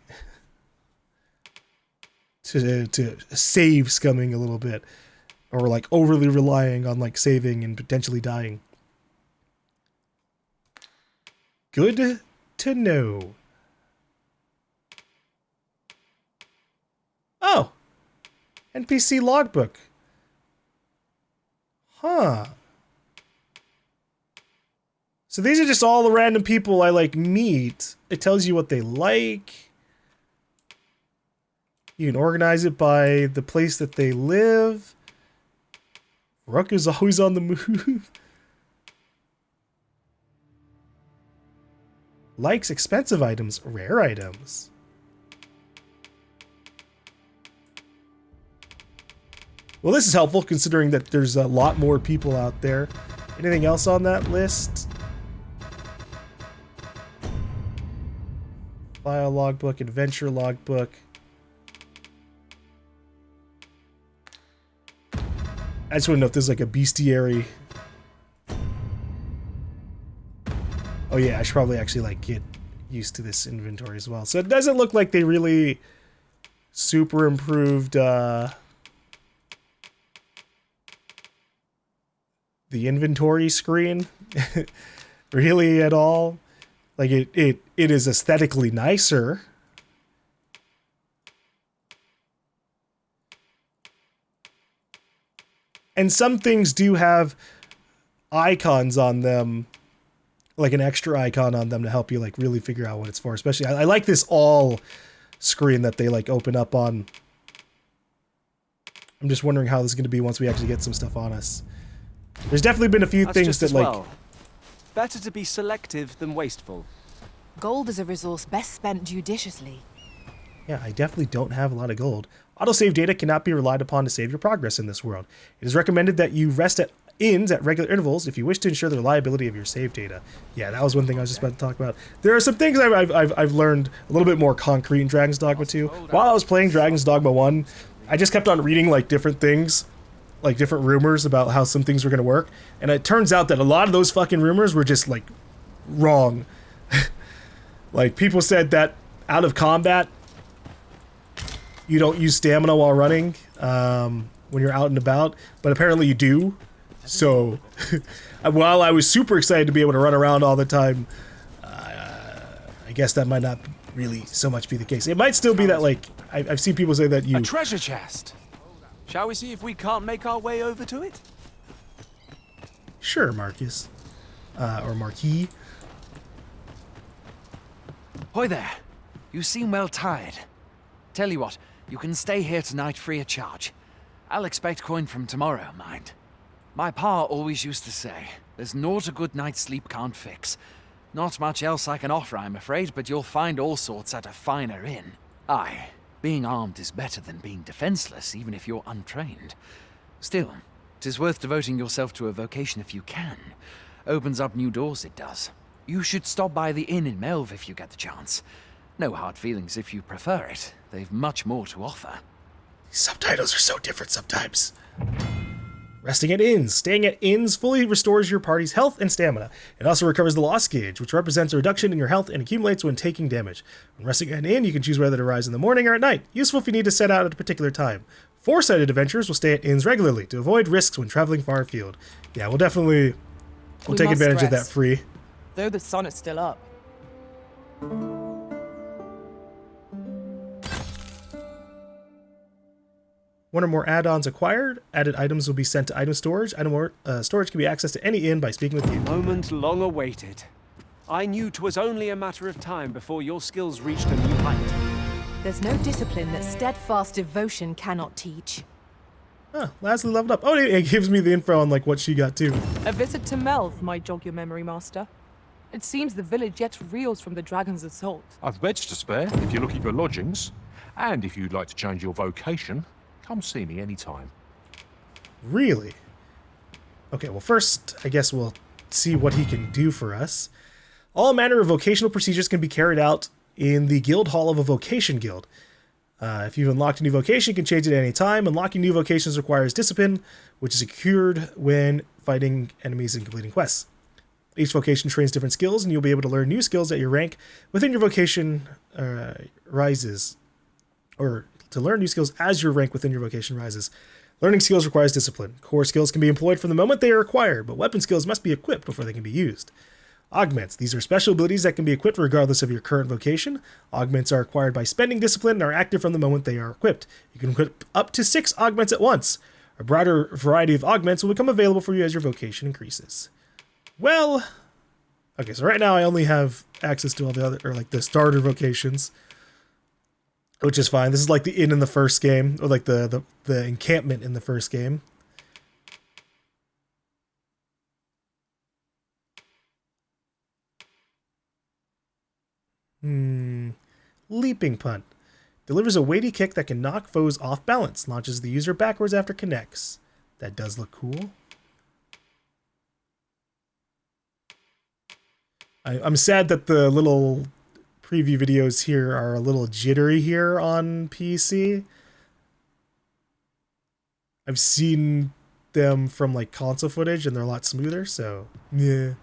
Speaker 1: to save scumming a little bit. Or, like, overly relying on, like, saving and potentially dying. Good to know. Oh! NPC logbook. Huh. So these are just all the random people I, like, meet. It tells you what they like. You can organize it by the place that they live. Rook is always on the move. Likes expensive items, rare items. Well, this is helpful considering that there's a lot more people out there. Anything else on that list? File logbook, adventure logbook. I just want to know if there's like a bestiary. Oh yeah, I should probably actually like get used to this inventory as well. So it doesn't look like they really super improved the inventory screen really at all. Like it is aesthetically nicer. And some things do have icons on them, like an extra icon on them to help you like really figure out what it's for. Especially, I like this all screen that they like open up on. I'm just wondering how this is going to be once we actually get some stuff on us. There's definitely been a few things that like...
Speaker 12: Better to be selective than wasteful.
Speaker 7: Gold is a resource best spent judiciously.
Speaker 1: Yeah, I definitely don't have a lot of gold. Autosave data cannot be relied upon to save your progress in this world. It is recommended that you rest at inns at regular intervals if you wish to ensure the reliability of your save data. Yeah, that was one thing I was just about to talk about. There are some things I've learned a little bit more concrete in Dragon's Dogma 2. While I was playing Dragon's Dogma 1, I just kept on reading like different things, like different rumors about how some things were going to work. And it turns out that a lot of those fucking rumors were just like wrong. Like people said that out of combat, you don't use stamina while running when you're out and about, but apparently you do. So while I was super excited to be able to run around all the time, I guess that might not really so much be the case. It might still be that, like, I've seen people say that you...
Speaker 12: A treasure chest! Shall we see if we can't make our way over to it?
Speaker 1: Sure, Marcus. Or Marquis.
Speaker 3: Hoy there. You seem well tired. Tell you what, you can stay here tonight free of charge. I'll expect coin from tomorrow, mind. My pa always used to say, there's naught a good night's sleep can't fix. Not much else I can offer, I'm afraid, but you'll find all sorts at a finer inn. Aye, being armed is better than being defenseless, even if you're untrained. Still, 'tis worth devoting yourself to a vocation if you can. Opens up new doors, it does. You should stop by the inn in Melve if you get the chance. No hard feelings if you prefer it. They've much more to offer.
Speaker 1: These subtitles are so different sometimes. Resting at inns. Staying at inns fully restores your party's health and stamina. It also recovers the loss gauge, which represents a reduction in your health and accumulates when taking damage. When resting at an inn, you can choose whether to rise in the morning or at night. Useful if you need to set out at a particular time. Foresighted adventurers will stay at inns regularly to avoid risks when traveling far afield. Yeah, we'll definitely... We'll take advantage of that free.
Speaker 18: Though the sun is still up.
Speaker 1: One or more add-ons acquired. Added items will be sent to item storage. Item storage can be accessed to any inn by speaking with you.
Speaker 12: Moment long awaited. I knew 'twas only a matter of time before your skills reached a new height.
Speaker 7: There's no discipline that steadfast devotion cannot teach.
Speaker 1: Huh, Leslie leveled up. Oh, it gives me the info on like what she got too.
Speaker 18: A visit to Melve might jog your memory, Master. It seems the village yet reels from the dragon's assault.
Speaker 13: I've beds to spare if you're looking for lodgings. And if you'd like to change your vocation, come see me anytime.
Speaker 1: Really? Okay, well first, I guess we'll see what he can do for us. All manner of vocational procedures can be carried out in the Guild Hall of a Vocation Guild. If you've unlocked a new vocation, you can change it at any time. Unlocking new vocations requires discipline, which is secured when fighting enemies and completing quests. Each vocation trains different skills, and you'll be able to learn new skills at your rank within your vocation rises. Or to learn new skills as your rank within your vocation rises. Learning skills requires discipline. Core skills can be employed from the moment they are acquired, but weapon skills must be equipped before they can be used. Augments. These are special abilities that can be equipped regardless of your current vocation. Augments are acquired by spending discipline and are active from the moment they are equipped. You can equip up to 6 augments at once. A broader variety of augments will become available for you as your vocation increases. Well, okay, so right now I only have access to all the other, or like the starter vocations, which is fine. This is like the inn in the first game, or like the encampment in the first game. Leaping punt. Delivers a weighty kick that can knock foes off balance. Launches the user backwards after connects. That does look cool. I'm sad that the little preview videos here are a little jittery here on PC. I've seen them from like console footage and they're a lot smoother, so yeah.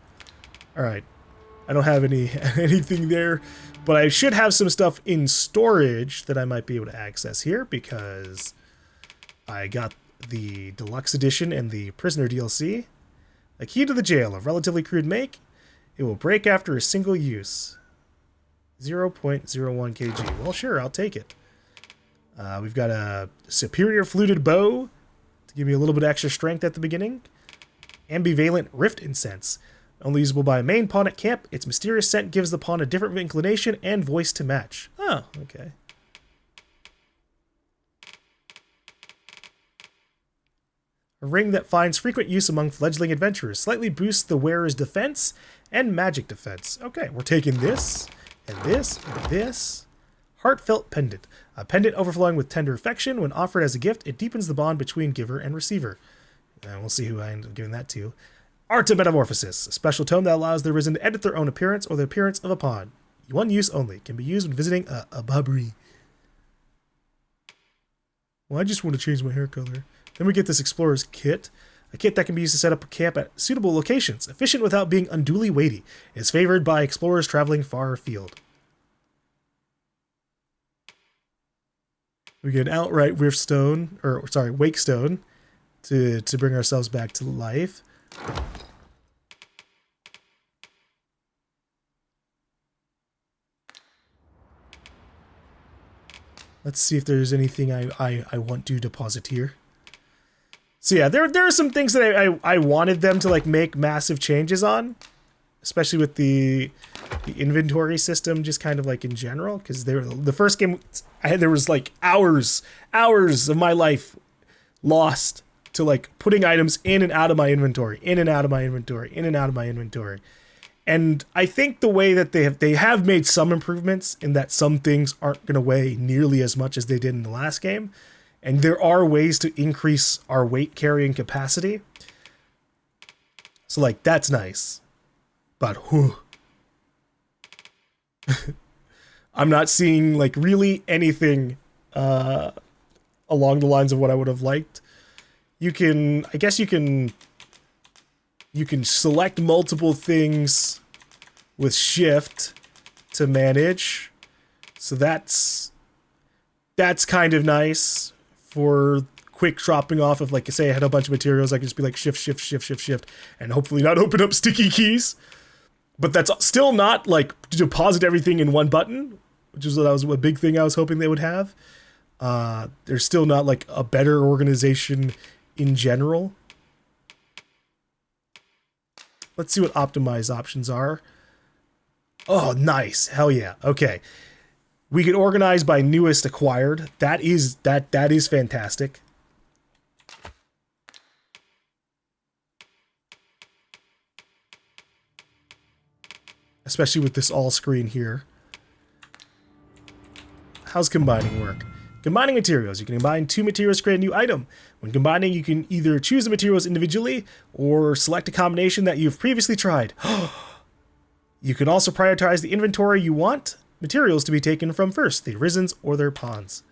Speaker 1: Alright. I don't have anything there, but I should have some stuff in storage that I might be able to access here because I got the deluxe edition and the prisoner DLC. A key to the jail of relatively crude make. It will break after a single use. 0.01 kg. Well, sure, I'll take it. We've got a superior fluted bow to give me a little bit extra strength at the beginning. Ambivalent rift incense. Only usable by a main pawn at camp. Its mysterious scent gives the pawn a different inclination and voice to match. Oh, okay. A ring that finds frequent use among fledgling adventurers. Slightly boosts the wearer's defense and magic defense. Okay, we're taking this, and this, and this. Heartfelt pendant. A pendant overflowing with tender affection. When offered as a gift, it deepens the bond between giver and receiver. And we'll see who I end up giving that to. Art of Metamorphosis. A special tome that allows the Arisen to edit their own appearance or the appearance of a pawn. One use only. Can be used when visiting a bubbery. Well, I just want to change my hair color. Then we get this Explorer's Kit. A kit that can be used to set up a camp at suitable locations. Efficient without being unduly weighty. It is favored by explorers traveling far afield. We get an outright Wake Stone to bring ourselves back to life. Let's see if there's anything I want to deposit here. So yeah, there are some things that I wanted them to like make massive changes on, especially with the inventory system, just kind of like in general, because the first game there was like hours of my life lost to like putting items in and out of my inventory, in and out of my inventory, in and out of my inventory. And I think the way that they have made some improvements in that some things aren't going to weigh nearly as much as they did in the last game. And there are ways to increase our weight carrying capacity. So like, that's nice. But whew. I'm not seeing like really anything along the lines of what I would have liked. I guess you can select multiple things with shift to manage. So that's kind of nice for quick dropping off of, like, say I had a bunch of materials, I could just be like shift, shift, shift, shift, shift, and hopefully not open up sticky keys. But that's still not like to deposit everything in one button, which is a big thing I was hoping they would have. There's still not like a better organization in general. Let's see what optimized options are. Oh, nice. Hell yeah. Okay. We can organize by newest acquired. That is fantastic. Especially with this all screen here. How's combining work? Combining materials. You can combine 2 materials to create a new item. When combining, you can either choose the materials individually or select a combination that you've previously tried. You can also prioritize the inventory you want materials to be taken from first, the Arisens or their pawns.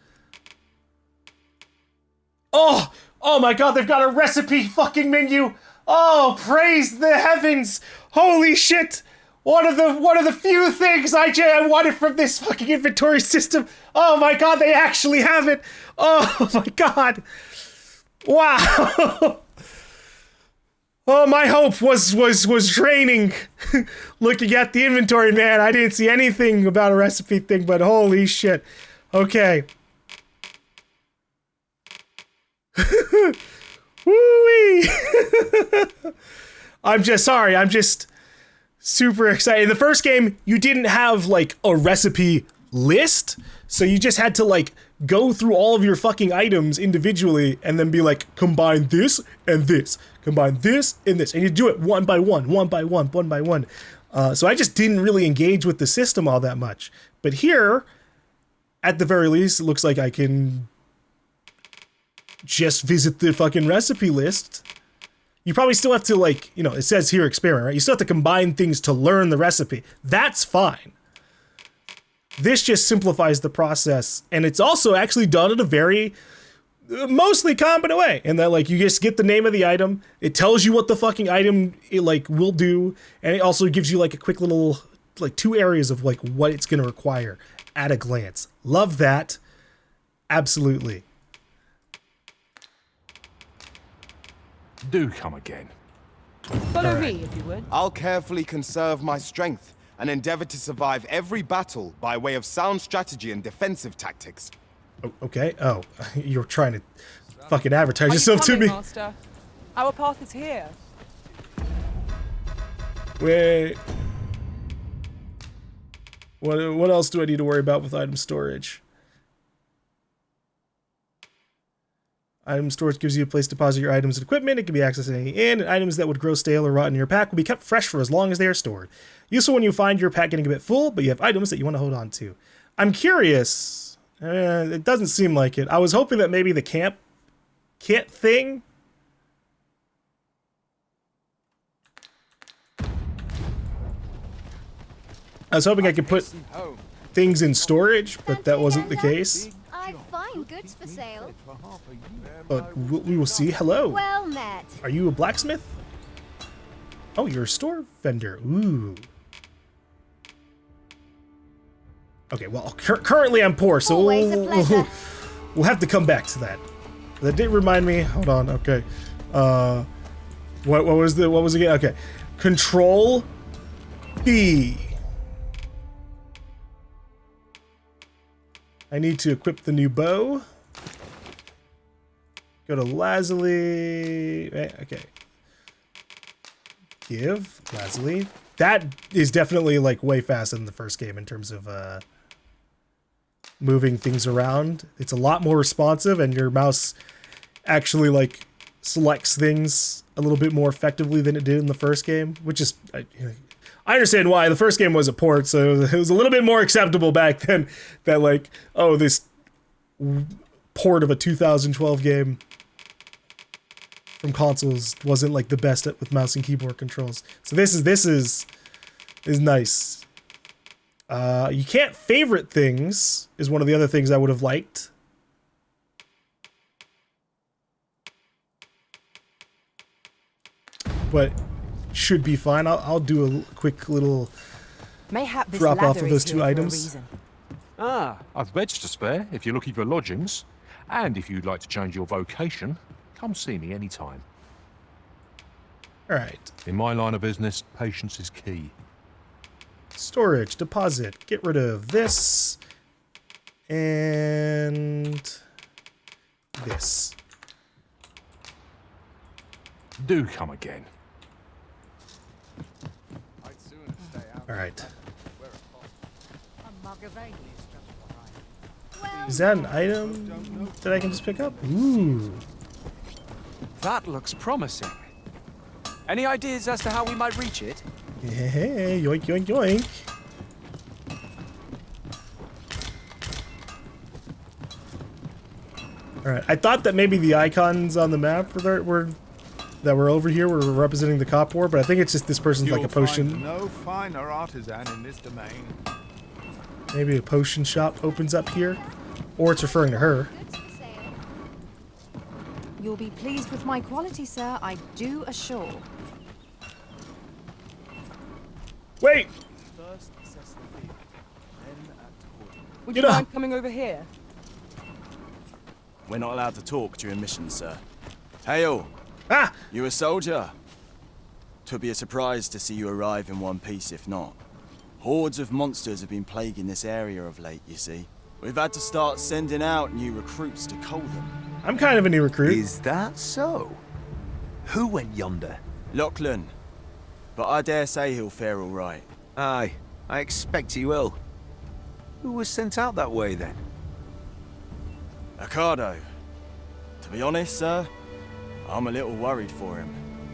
Speaker 1: Oh my god, they've got a recipe fucking menu. Oh, praise the heavens. Holy shit. One of the few things I wanted from this fucking inventory system. Oh my god, they actually have it. Oh my god. Wow. Oh, my hope was draining. Looking at the inventory, man, I didn't see anything about a recipe thing, but holy shit. Okay. Woo-wee. I'm just super excited. In the first game, you didn't have like a recipe list, so you just had to like go through all of your fucking items individually and then be like, combine this and this, combine this and this, and you do it one by one. So I just didn't really engage with the system all that much. But here, at the very least, it looks like I can just visit the fucking recipe list. You probably still have to, like, you know, it says here experiment, right? You still have to combine things to learn the recipe. That's fine. This just simplifies the process, and it's also actually done at a very mostly competent way, and that like you just get the name of the item, it tells you what the fucking item it like will do, and it also gives you like a quick little like 2 areas of like what it's going to require at a glance. Love that. Absolutely.
Speaker 19: Do come again.
Speaker 18: Follow me, if you would.
Speaker 10: I'll carefully conserve my strength and endeavor to survive every battle by way of sound strategy and defensive tactics.
Speaker 1: Okay. Oh, you're trying to fucking advertise
Speaker 18: Are
Speaker 1: yourself
Speaker 18: you coming,
Speaker 1: to me.
Speaker 18: Master? Our path is here.
Speaker 1: Wait. What else do I need to worry about with item storage? Item storage gives you a place to deposit your items and equipment. It can be accessed at any inn, and items that would grow stale or rot in your pack will be kept fresh for as long as they are stored. Useful when you find your pack getting a bit full, but you have items that you want to hold on to. I'm curious. It doesn't seem like it. I was hoping that maybe the camp kit thing. I was hoping I could put things in storage, but that wasn't the case.
Speaker 5: I find goods for sale.
Speaker 1: But we will see. Hello.
Speaker 5: Well met.
Speaker 1: Are you a blacksmith? Oh, you're a store vendor. Ooh. Okay, well, currently I'm poor, so we'll have to come back to that. That did remind me. Hold on. Okay. What was it again? Okay. Control B. I need to equip the new bow. Go to Lazuli. Okay. Give Lazuli. That is definitely like way faster than the first game in terms of moving things around. It's a lot more responsive, and your mouse actually like selects things a little bit more effectively than it did in the first game, which is I understand why. The first game was a port, so it was a little bit more acceptable back then that like, oh, this port of a 2012 game from consoles wasn't like the best with mouse and keyboard controls. So this is nice. You can't favorite things is one of the other things I would have liked. But should be fine. I'll do a quick little drop off of those 2 items.
Speaker 19: I've beds to spare if you're looking for lodgings. And if you'd like to change your vocation, come see me anytime.
Speaker 1: Alright.
Speaker 19: In my line of business, patience is key.
Speaker 1: Storage, deposit, get rid of this. And this.
Speaker 19: Do come again.
Speaker 1: Alright. Is that an item that I can just pick up? Ooh.
Speaker 3: That looks promising. Any ideas as to how we might reach it?
Speaker 1: Hey, yoink, yoink, yoink. Alright, I thought that maybe the icons on the map that were over here were representing the cop war, but I think it's just this person's like a potion.
Speaker 2: Find no finer artisan in this domain.
Speaker 1: Maybe a potion shop opens up here, or it's referring to her.
Speaker 9: You'll be pleased with my quality, sir, I do assure.
Speaker 1: Wait!
Speaker 18: Would you mind coming over here?
Speaker 15: We're not allowed to talk during missions, sir. Hail!
Speaker 1: Ah!
Speaker 15: You a soldier? 'Twould be a surprise to see you arrive in one piece if not. Hordes of monsters have been plaguing this area of late, you see. We've had to start sending out new recruits to cull them.
Speaker 1: I'm kind of a new recruit.
Speaker 13: Is that so? Who went yonder?
Speaker 15: Lachlan. But I dare say he'll fare all right.
Speaker 13: Aye, I expect he will. Who was sent out that way then?
Speaker 15: Ocado. To be honest, sir, I'm a little worried for him.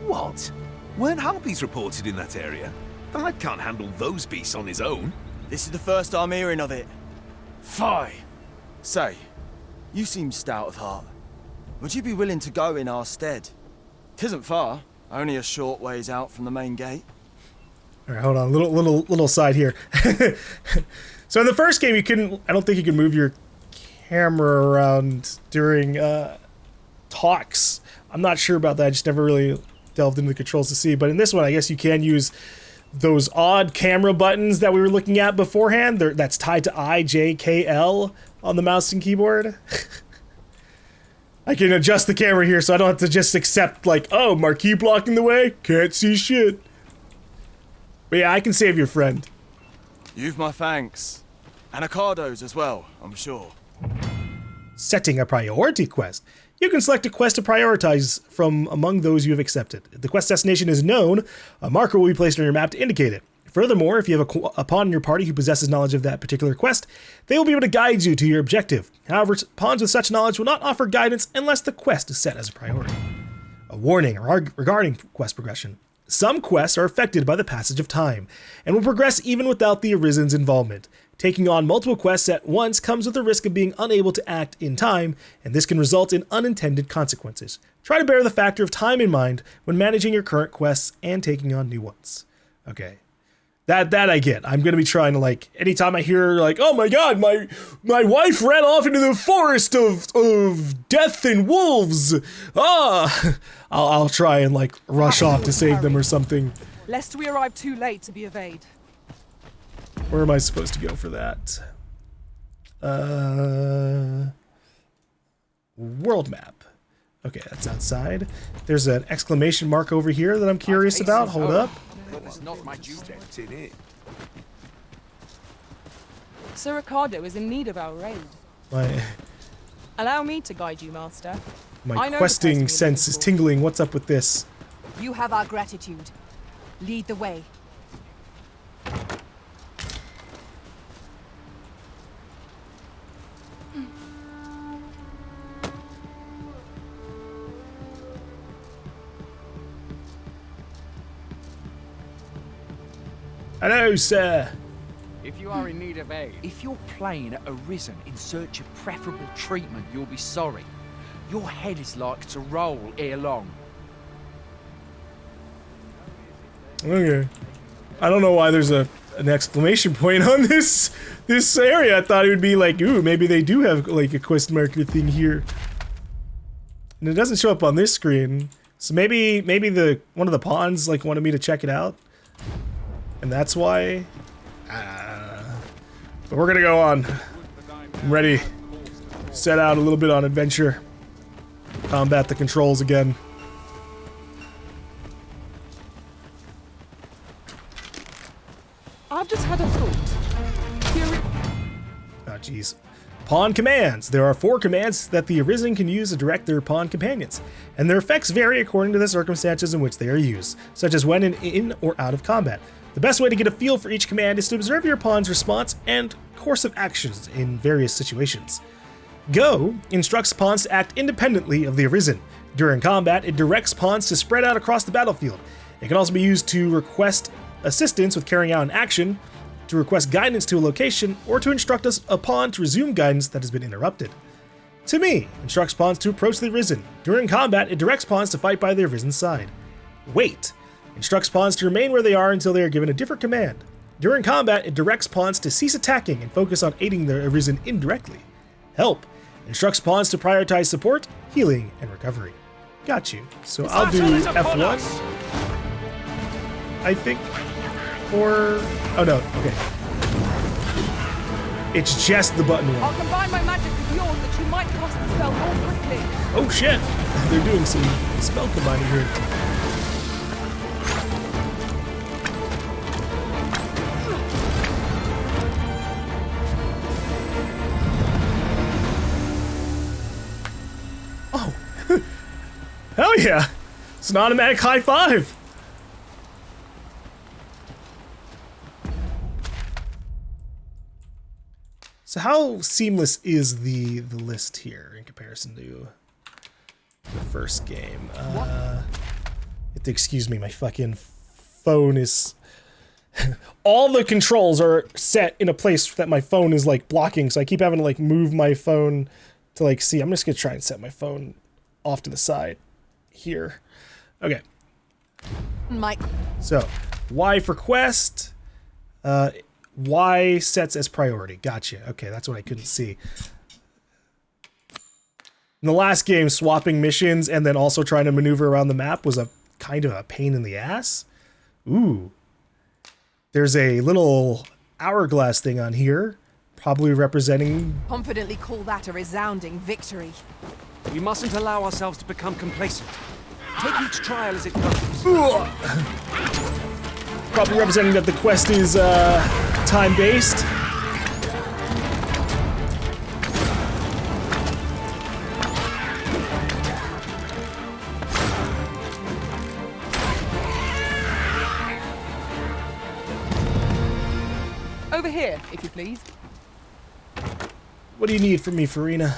Speaker 20: What? Weren't harpies reported in that area? The lad can't handle those beasts on his own.
Speaker 15: This is the first I'm hearing of it. Fie! Say, you seem stout of heart. Would you be willing to go in our stead? 'Tisn't far, only a short ways out from the main gate.
Speaker 1: All right, hold on, little side here. So in the first game, I don't think you could move your camera around during talks. I'm not sure about that. I just never really delved into the controls to see. But in this one, I guess you can use those odd camera buttons that we were looking at beforehand. That's tied to I, J, K, L on the mouse and keyboard. I can adjust the camera here so I don't have to just accept like, oh, marquee blocking the way? Can't see shit. But yeah, I can save your friend.
Speaker 15: You've my thanks. And Ricardo's as well, I'm sure.
Speaker 1: Setting a priority quest. You can select a quest to prioritize from among those you have accepted. If the quest destination is known, a marker will be placed on your map to indicate it. Furthermore, if you have a pawn in your party who possesses knowledge of that particular quest, they will be able to guide you to your objective. However, pawns with such knowledge will not offer guidance unless the quest is set as a priority. A warning regarding quest progression. Some quests are affected by the passage of time, and will progress even without the Arisen's involvement. Taking on multiple quests at once comes with the risk of being unable to act in time, and this can result in unintended consequences. Try to bear the factor of time in mind when managing your current quests and taking on new ones. Okay. That I get. I'm gonna be trying to, like, anytime I hear like, oh my god, my wife ran off into the forest of death and wolves. I'll try and like rush off to save them or something.
Speaker 18: Lest we arrive too late to be evade.
Speaker 1: Where am I supposed to go for that? World map. Okay, that's outside. There's an exclamation mark over here that I'm curious about. Hold up.
Speaker 3: It's not my duty.
Speaker 18: Sir Ricardo is in need of our aid. Allow me to guide you, Master.
Speaker 1: My questing sense is tingling. What's up with this?
Speaker 7: You have our gratitude. Lead the way.
Speaker 1: Hello, sir.
Speaker 3: If you are in need of aid, if you're playing at Arisen in search of preferable treatment, you'll be sorry. Your head is like to roll ere long.
Speaker 1: Okay. I don't know why there's an exclamation point on this area. I thought it would be like, ooh, maybe they do have like a quest marker thing here. And it doesn't show up on this screen. So maybe the one of the pawns like wanted me to check it out. And that's why. But we're gonna go on. I'm ready. Set out a little bit on adventure. Combat the controls again.
Speaker 18: I've just had a thought.
Speaker 1: Oh, jeez. Pawn commands. There are 4 commands that the Arisen can use to direct their pawn companions, and their effects vary according to the circumstances in which they are used, such as when in or out of combat. The best way to get a feel for each command is to observe your pawn's response and course of actions in various situations. Go instructs pawns to act independently of the Arisen. During combat, it directs pawns to spread out across the battlefield. It can also be used to request assistance with carrying out an action, to request guidance to a location, or to instruct a pawn to resume guidance that has been interrupted. To me, instructs pawns to approach the Arisen. During combat, it directs pawns to fight by the Arisen's side. Wait instructs pawns to remain where they are until they are given a different command. During combat, it directs pawns to cease attacking and focus on aiding the Arisen indirectly. Help instructs pawns to prioritize support, healing, and recovery. Got you. So I'll do F1, I think, or... oh no, okay. It's just the button one.
Speaker 18: I'll combine my magic with yours that you might cast the spell more quickly.
Speaker 1: Oh shit! They're doing some spell combining here. Oh! Hell yeah! It's an automatic high five! So how seamless is the list here in comparison to the first game? You have to excuse me, my fucking phone is... all the controls are set in a place that my phone is like blocking, so I keep having to like move my phone to like see. I'm just gonna try and set my phone off to the side here. Okay.
Speaker 7: Mike.
Speaker 1: So, Y for quest. Y sets as priority. Gotcha. Okay, that's what I couldn't see. In the last game, swapping missions and then also trying to maneuver around the map was a kind of a pain in the ass. Ooh. There's a little hourglass thing on here, probably representing...
Speaker 7: Confidently call that a resounding victory.
Speaker 12: We mustn't allow ourselves to become complacent. Take each trial as it comes.
Speaker 1: Probably representing that the quest is time-based.
Speaker 18: Over here, if you please.
Speaker 1: What do you need from me, Farina?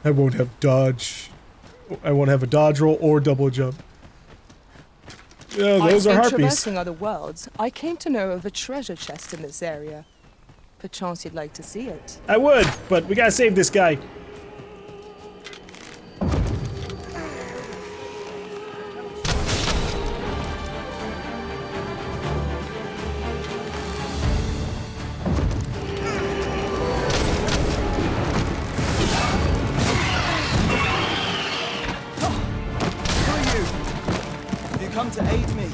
Speaker 1: I won't have dodge. I won't have a dodge roll or double jump. Yeah, those are harpies.
Speaker 18: Traversing other worlds, I came to know of a treasure chest in this area. Perchance you'd like to see it.
Speaker 1: I would, but we gotta save this guy.
Speaker 15: To aid me.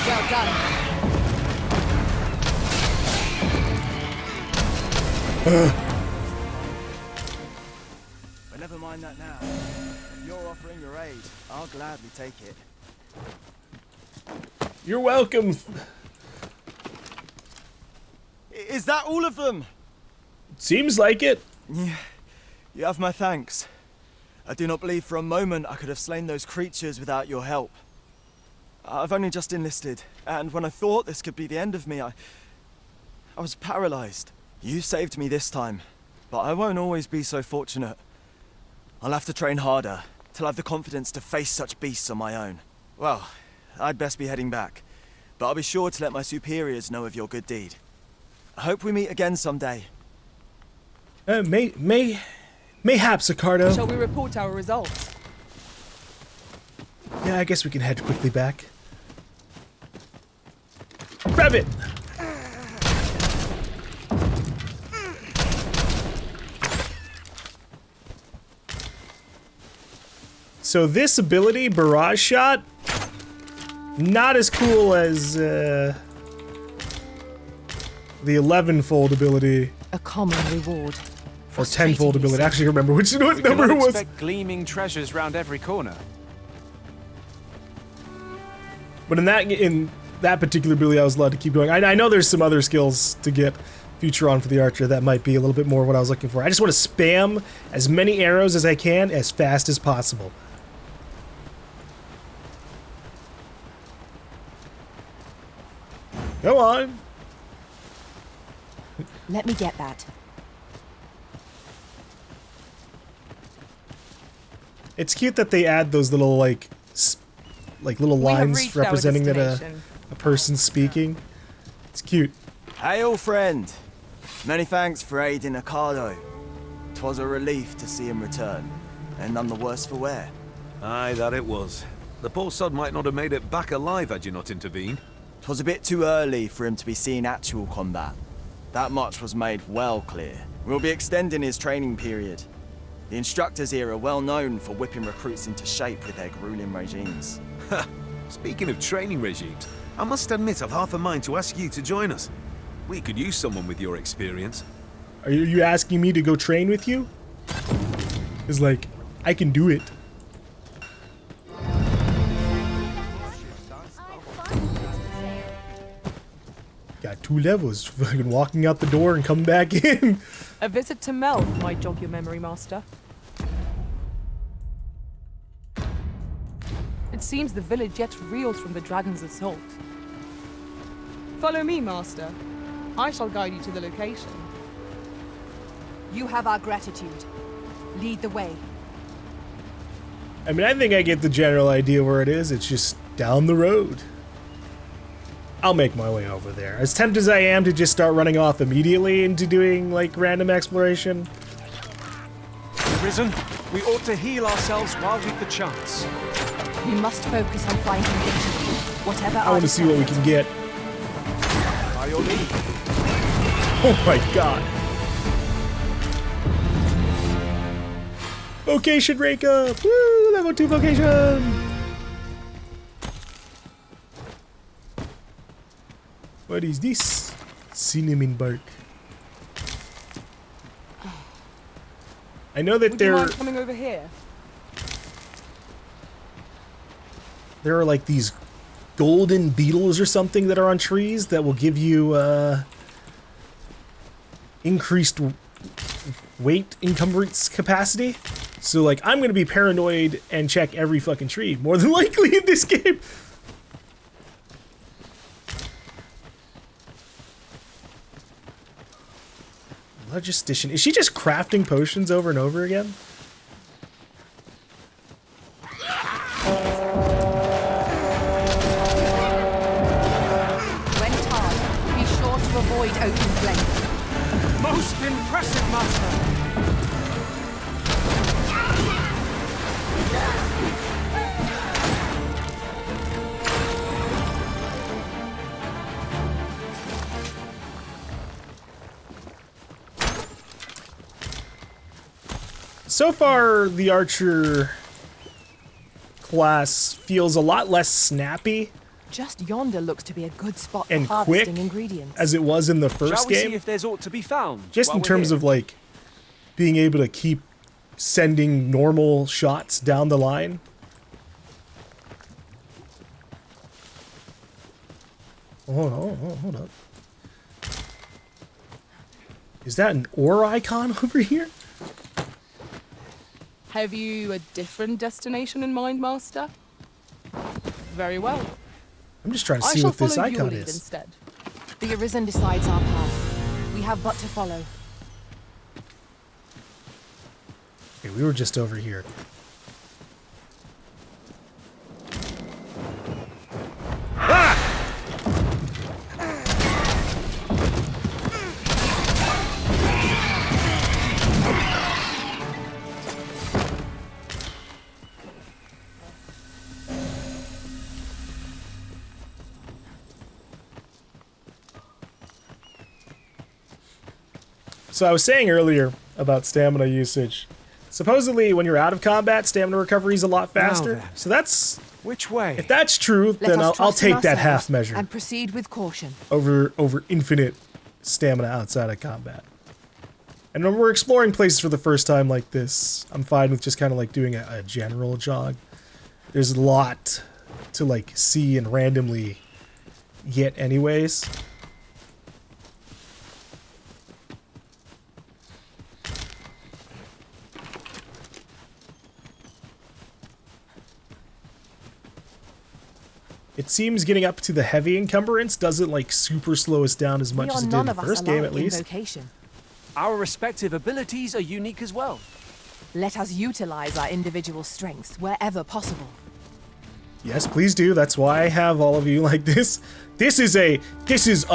Speaker 7: Well done.
Speaker 15: But never mind that now. If you're offering your aid, I'll gladly take it.
Speaker 1: You're welcome.
Speaker 15: Is that all of them?
Speaker 1: Seems like it.
Speaker 15: Yeah, you have my thanks. I do not believe for a moment I could have slain those creatures without your help. I've only just enlisted, and when I thought this could be the end of me, I was paralyzed. You saved me this time, but I won't always be so fortunate. I'll have to train harder, till I've the confidence to face such beasts on my own. Well, I'd best be heading back, but I'll be sure to let my superiors know of your good deed. I hope we meet again someday.
Speaker 1: Mayhaps, Ricardo.
Speaker 18: Shall we report our results?
Speaker 1: Yeah, I guess we can head quickly back. Grab it! So this ability, Barrage Shot, not as cool as the 11-fold ability.
Speaker 7: A common reward.
Speaker 1: Or 10-fold ability. I actually remember which number it was.
Speaker 12: Expect gleaming treasures round every corner.
Speaker 1: But in that particular ability, I was allowed to keep going. I know there's some other skills to get future on for the archer that might be a little bit more what I was looking for. I just want to spam as many arrows as I can as fast as possible. Go on.
Speaker 7: Let me get that.
Speaker 1: It's cute that they add those little like little lines representing that a person's speaking. It's cute.
Speaker 15: Hail, friend. Many thanks for aiding Ricardo. 'Twas a relief to see him return, and none the worse for wear.
Speaker 20: Aye, that it was. The poor sod might not have made it back alive had you not intervened.
Speaker 15: 'Twas a bit too early for him to be seeing actual combat. That much was made well clear. We'll be extending his training period. The instructors here are well known for whipping recruits into shape with their grueling regimes.
Speaker 20: Speaking of training regimes, I must admit I've half a mind to ask you to join us. We could use someone with your experience.
Speaker 1: Are you asking me to go train with you? It's like, I can do it. Got 2 levels, fucking walking out the door and coming back in.
Speaker 18: A visit to Mel might jog your memory, Master. It seems the village yet reels from the dragon's assault. Follow me, Master. I shall guide you to the location.
Speaker 7: You have our gratitude. Lead the way.
Speaker 1: I mean, I think I get the general idea where it is. It's just down the road. I'll make my way over there. As tempted as I am to just start running off immediately into doing, like, random exploration.
Speaker 12: Arisen. We ought to heal ourselves while we've the chance.
Speaker 7: We must focus on finding victory, whatever.
Speaker 1: I want to see what we can get.
Speaker 12: By your leave.
Speaker 1: Oh my god. Vocation rank up! Woo! Level 2 vocation! What is this? Cinnamon bark. I know that
Speaker 18: Would you mind coming over here?
Speaker 1: there are like these golden beetles or something that are on trees that will give you increased weight encumbrance capacity. So like I'm gonna be paranoid and check every fucking tree more than likely in this game. Logistician. Is she just crafting potions over and over again?
Speaker 7: When tarred, be sure to avoid open flame.
Speaker 12: Most impressive, Master!
Speaker 1: So far, the archer class feels a lot less snappy
Speaker 7: Just yonder looks to be a good spot
Speaker 1: and
Speaker 7: for
Speaker 1: quick
Speaker 7: harvesting ingredients.
Speaker 1: as it was in the
Speaker 12: Shall
Speaker 1: first
Speaker 12: we
Speaker 1: game.
Speaker 12: see if there's aught to be found?
Speaker 1: Just
Speaker 12: while
Speaker 1: in
Speaker 12: we're
Speaker 1: terms
Speaker 12: here?
Speaker 1: of like being able to keep sending normal shots down the line. Hold up. Is that an ore icon over here?
Speaker 18: Have you a different destination in mind, Master? Very well.
Speaker 1: I'm just trying to
Speaker 18: I
Speaker 1: see
Speaker 18: shall
Speaker 1: what this
Speaker 18: follow your
Speaker 1: icon
Speaker 18: lead
Speaker 1: is.
Speaker 18: instead.
Speaker 7: The Arisen decides our path. We have but to follow.
Speaker 1: Okay, we were just over here. So I was saying earlier about stamina usage. Supposedly, when you're out of combat, stamina recovery is a lot faster.
Speaker 12: then.
Speaker 1: So that's...
Speaker 12: Which way?
Speaker 1: If that's true,
Speaker 7: Let
Speaker 1: then
Speaker 7: us
Speaker 1: I'll
Speaker 7: trust in
Speaker 1: take that half
Speaker 7: ourselves
Speaker 1: measure
Speaker 7: and proceed with caution.
Speaker 1: over infinite stamina outside of combat. And when we're exploring places for the first time like this, I'm fine with just kind of like doing a general jog. There's a lot to like see and randomly get anyways. It seems getting up to the heavy encumbrance doesn't like super slow us down as much as it did in the first game at least.
Speaker 7: Vocation.
Speaker 12: Our respective abilities are unique as well.
Speaker 7: Let us utilize our individual strengths wherever possible.
Speaker 1: Yes, please do. That's why I have all of you like this. This is a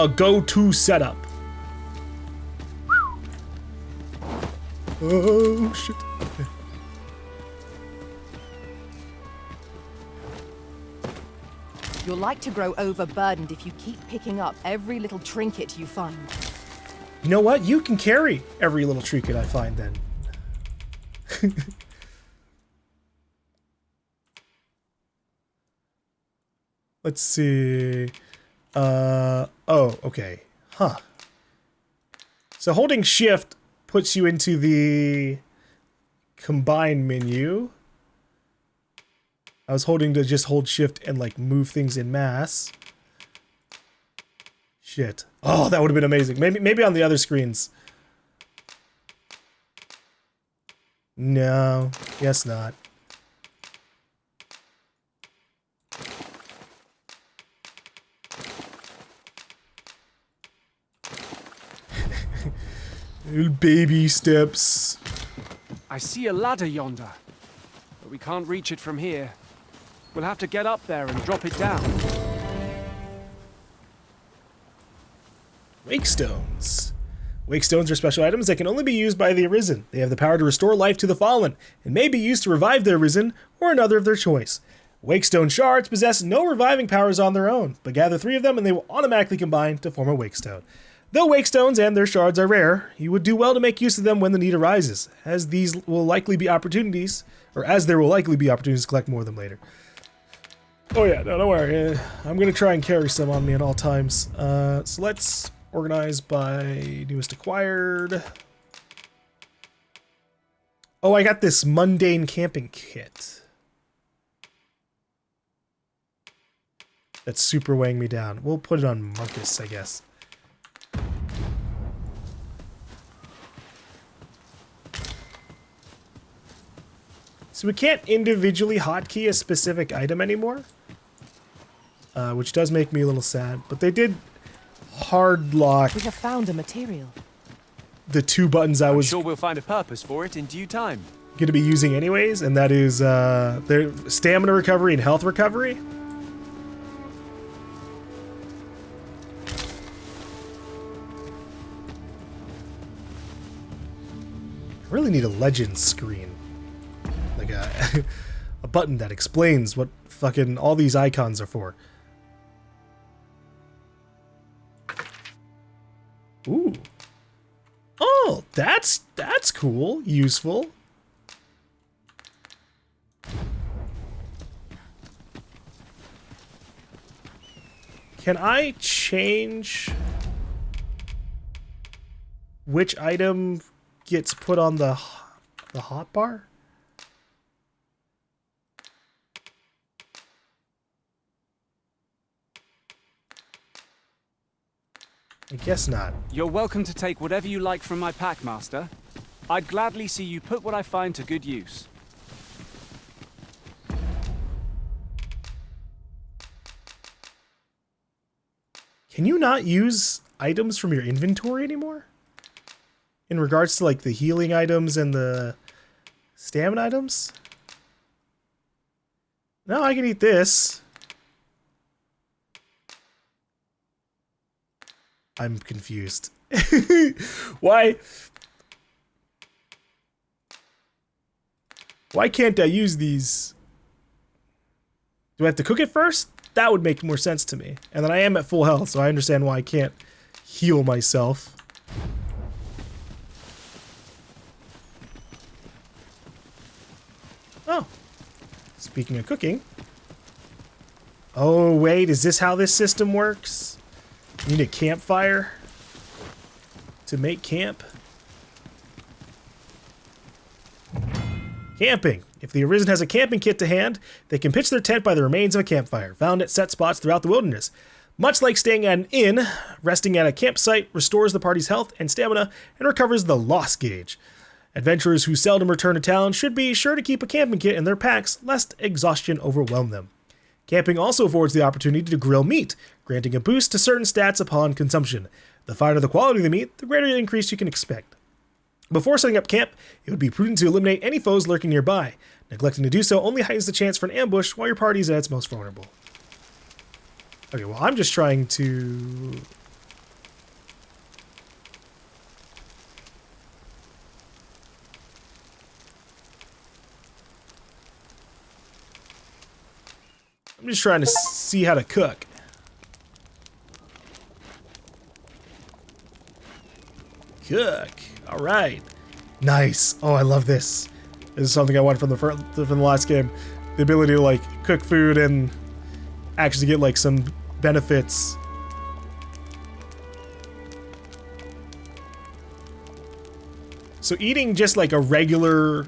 Speaker 1: go-to setup. Oh shit. Okay.
Speaker 7: You'll like to grow overburdened if you keep picking up every little trinket you find.
Speaker 1: You know what? You can carry every little trinket I find then. Let's see. Oh, okay. Huh. So holding shift puts you into the combine menu. I was holding to just hold shift and like move things in mass. Shit. Oh, that would have been amazing. Maybe on the other screens. No, guess not. Little baby steps.
Speaker 12: I see a ladder yonder, but we can't reach it from here. We'll have to get up there and drop it down.
Speaker 1: Wake stones. Wake stones are special items that can only be used by the Arisen. They have the power to restore life to the fallen, and may be used to revive the Arisen or another of their choice. Wake stone shards possess no reviving powers on their own, but gather 3 of them and they will automatically combine to form a wake stone. Though wake stones and their shards are rare, you would do well to make use of them when the need arises, as there will likely be opportunities to collect more of them later. Oh yeah, no, don't worry. I'm gonna try and carry some on me at all times. So let's organize by newest acquired. Oh, I got this mundane camping kit. That's super weighing me down. We'll put it on Marcus, I guess. So we can't individually hotkey a specific item anymore, which does make me a little sad. But they did hard lock.
Speaker 7: We have found a material.
Speaker 1: The 2 buttons I was
Speaker 12: sure we'll find a purpose for it in due time.
Speaker 1: Going to be using anyways, and that is their stamina recovery and health recovery. I really need a legend screen. Like a button that explains what fucking all these icons are for. Ooh. Oh, that's cool. Useful. Can I change which item gets put on the hotbar? I guess not.
Speaker 12: You're welcome to take whatever you like from my pack, Master. I'd gladly see you put what I find to good use.
Speaker 1: Can you not use items from your inventory anymore? In regards to like the healing items and the stamina items? No, I can eat this. I'm confused. Why can't I use these? Do I have to cook it first? That would make more sense to me. And then I am at full health, so I understand why I can't heal myself. Oh. Speaking of cooking. Oh, wait, is this how this system works? You need a campfire to make camp? Camping. If the Arisen has a camping kit to hand, they can pitch their tent by the remains of a campfire, found at set spots throughout the wilderness. Much like staying at an inn, resting at a campsite restores the party's health and stamina and recovers the loss gauge. Adventurers who seldom return to town should be sure to keep a camping kit in their packs, lest exhaustion overwhelm them. Camping also affords the opportunity to grill meat, granting a boost to certain stats upon consumption. The finer the quality of the meat, the greater the increase you can expect. Before setting up camp, it would be prudent to eliminate any foes lurking nearby. Neglecting to do so only heightens the chance for an ambush while your party is at its most vulnerable. Okay, well, I'm just trying to... I'm just trying to see how to cook. Cook. All right. Nice. Oh, I love this. This is something I wanted from the last game. The ability to like cook food and actually get like some benefits. So eating just like a regular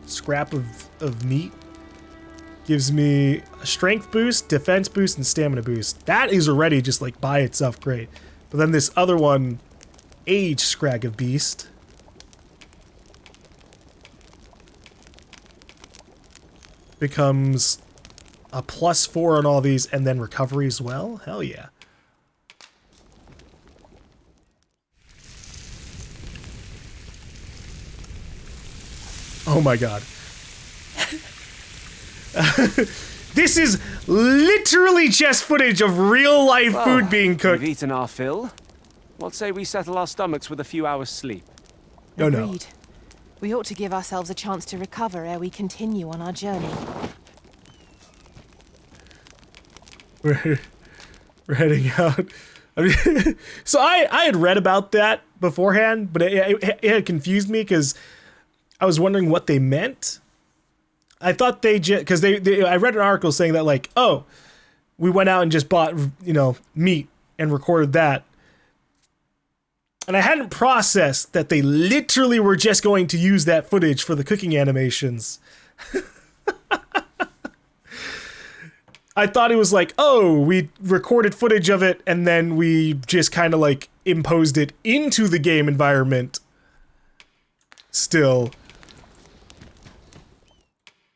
Speaker 1: scrap of meat gives me a strength boost, defense boost, and stamina boost. That is already just like by itself great. But then this other one, age scrag of beast, becomes a +4 on all these and then recovery as well. Hell yeah. Oh my god. This is literally just footage of real life food being cooked.
Speaker 12: We've eaten our fill. What say we settle our stomachs with a few hours' sleep?
Speaker 1: No, no.
Speaker 7: Agreed. We ought to give ourselves a chance to recover ere we continue on our journey.
Speaker 1: We're heading out. I mean, so I had read about that beforehand, but it had confused me because I was wondering what they meant. I thought they just, because I read an article saying that, like, oh, we went out and just bought, you know, meat and recorded that. And I hadn't processed that they literally were just going to use that footage for the cooking animations. I thought it was like, oh, we recorded footage of it and then we just kind of like imposed it into the game environment. Still.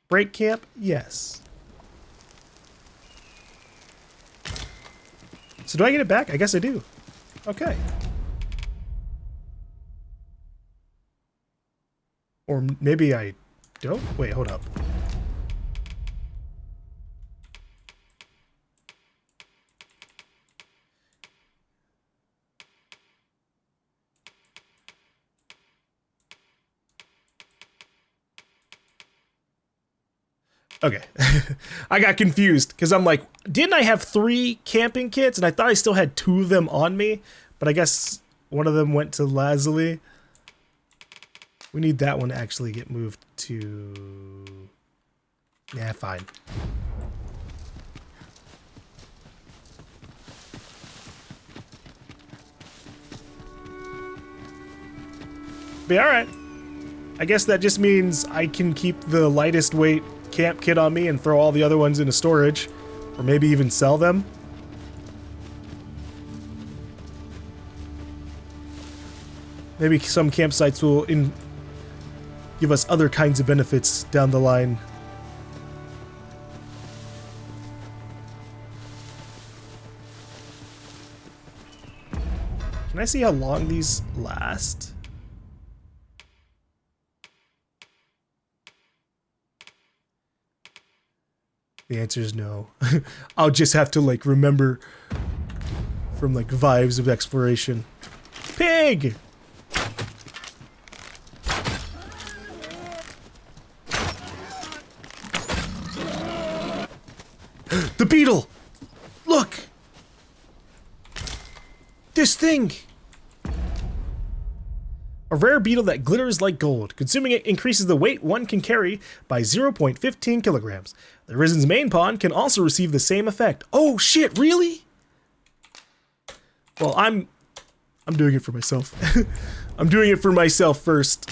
Speaker 1: Break camp? Yes. So do I get it back? I guess I do. Okay. Or maybe I don't? Wait, hold up. Okay. I got confused because I'm like, didn't I have 3 camping kits? And I thought I still had 2 of them on me, but I guess one of them went to Lazuli. We need that one to actually get moved to... Yeah, fine. Be alright. I guess that just means I can keep the lightest weight camp kit on me and throw all the other ones into storage. Or maybe even sell them. Maybe some campsites will give us other kinds of benefits down the line. Can I see how long these last? The answer is no. I'll just have to like remember from like vibes of exploration. Pig! The beetle! Look! This thing! A rare beetle that glitters like gold. Consuming it increases the weight one can carry by 0.15 kilograms. The Arisen's main pawn can also receive the same effect. Oh shit, really? Well, I'm doing it for myself. I'm doing it for myself first.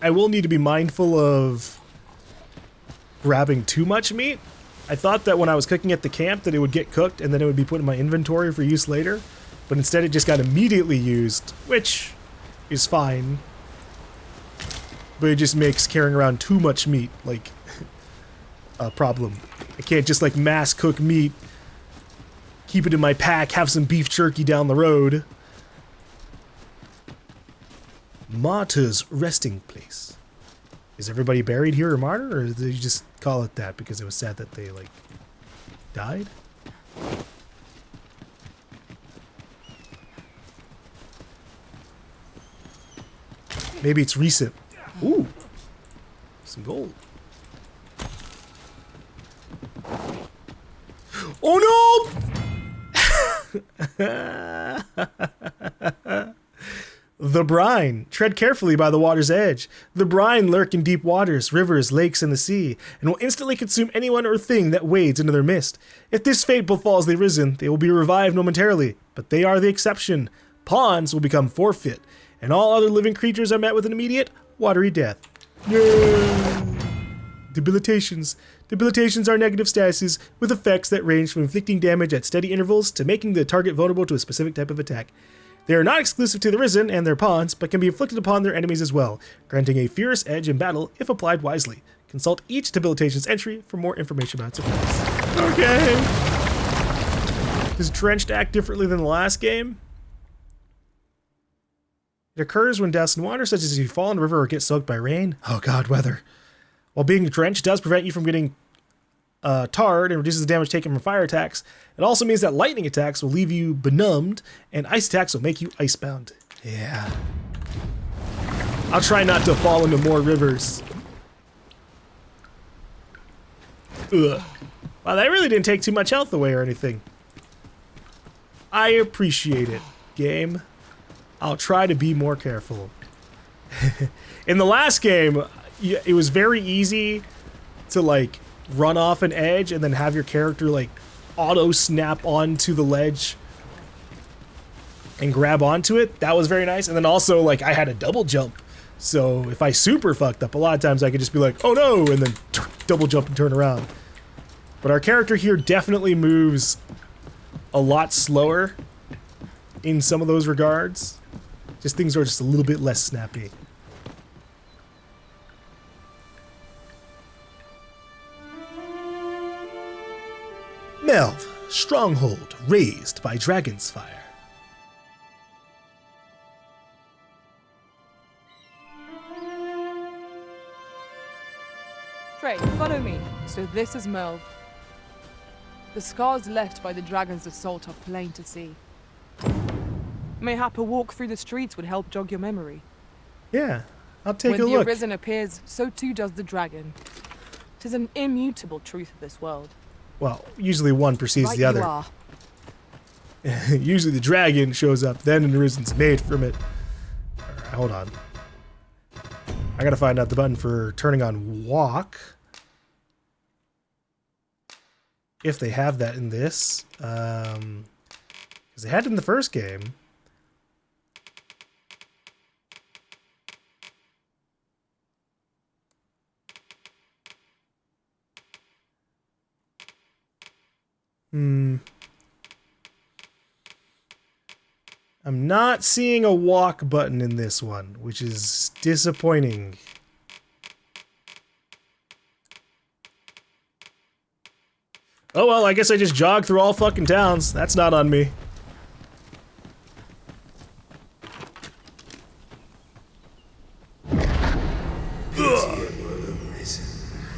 Speaker 1: I will need to be mindful of grabbing too much meat. I thought that when I was cooking at the camp that it would get cooked and then it would be put in my inventory for use later, but instead it just got immediately used, which is fine. But it just makes carrying around too much meat like a problem. I can't just like mass cook meat, keep it in my pack, have some beef jerky down the road. Martyr's resting place. Is everybody buried here or martyr, or did you just call it that because it was sad that they like died? Maybe it's recent. Ooh, some gold. Oh no! The brine. Tread carefully by the water's edge. The brine lurk in deep waters, rivers, lakes, and the sea, and will instantly consume anyone or thing that wades into their midst. If this fate befalls the Arisen, they will be revived momentarily, but they are the exception. Pawns will become forfeit, and all other living creatures are met with an immediate, watery death. Yay! Debilitations. Debilitations are negative statuses with effects that range from inflicting damage at steady intervals to making the target vulnerable to a specific type of attack. They are not exclusive to the Arisen and their pawns, but can be inflicted upon their enemies as well, granting a fierce edge in battle if applied wisely. Consult each debilitation's entry for more information about its effects. Okay. Does Drenched act differently than the last game? It occurs when doused in water, such as if you fall in a river or get soaked by rain. Oh god, weather. While being drenched does prevent you from getting tarred and reduces the damage taken from fire attacks. It also means that lightning attacks will leave you benumbed, and ice attacks will make you icebound. Yeah. I'll try not to fall into more rivers. Ugh. Wow, that really didn't take too much health away or anything. I appreciate it, game. I'll try to be more careful. In the last game, it was very easy to like run off an edge and then have your character like auto snap onto the ledge and grab onto it. That was very nice. And then also like I had a double jump. So if I super fucked up, a lot of times I could just be like, oh no, and then double jump and turn around. But our character here definitely moves a lot slower in some of those regards. Just things are just a little bit less snappy. Melv, stronghold raised by dragon's fire.
Speaker 18: Trey, follow me. So this is Melv. The scars left by the dragon's assault are plain to see. Mayhap a walk through the streets would help jog your memory.
Speaker 1: Yeah, I'll take a
Speaker 18: When
Speaker 1: look.
Speaker 18: the Arisen appears, so too does the dragon. 'Tis an immutable truth of this world.
Speaker 1: Well, usually one precedes
Speaker 18: Right
Speaker 1: the other.
Speaker 18: you are.
Speaker 1: Usually the dragon shows up, then an Arisen's made from it. Alright, hold on. I gotta find out the button for turning on walk. If they have that in this. Because they had it in the first game. I'm not seeing a walk button in this one, which is disappointing. Oh well, I guess I just jogged through all fucking towns. That's not on me.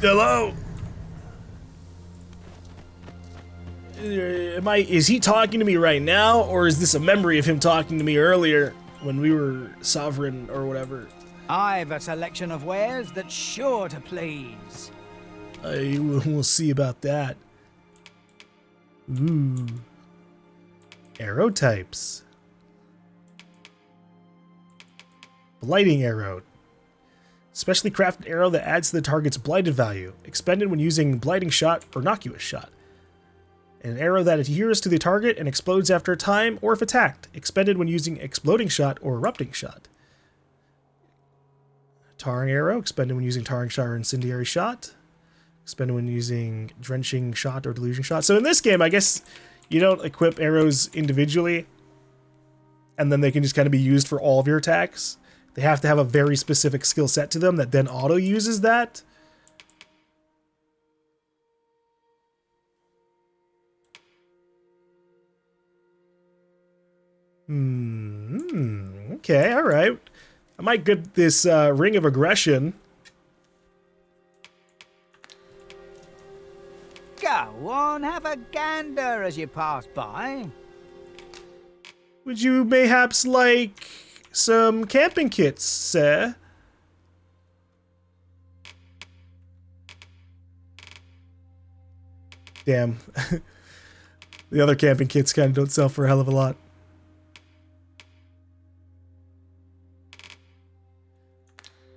Speaker 1: Hello? Is he talking to me right now, or is this a memory of him talking to me earlier when we were sovereign or whatever?
Speaker 14: I've a selection of wares that's sure to please.
Speaker 1: We'll see about that. Ooh. Arrow types. Blighting arrow. Specially crafted arrow that adds to the target's blighted value. Expended when using blighting shot or innocuous shot. An arrow that adheres to the target and explodes after a time, or if attacked. Expended when using exploding shot or erupting shot. Tarring arrow. Expended when using tarring shot or incendiary shot. Expended when using drenching shot or delusion shot. So in this game, I guess you don't equip arrows individually, and then they can just kind of be used for all of your attacks. They have to have a very specific skill set to them that then auto uses that. Okay, alright. I might get this Ring of Aggression.
Speaker 14: Go on, have a gander as you pass by.
Speaker 1: Would you mayhaps like some camping kits, sir? Damn. The other camping kits kind of don't sell for a hell of a lot.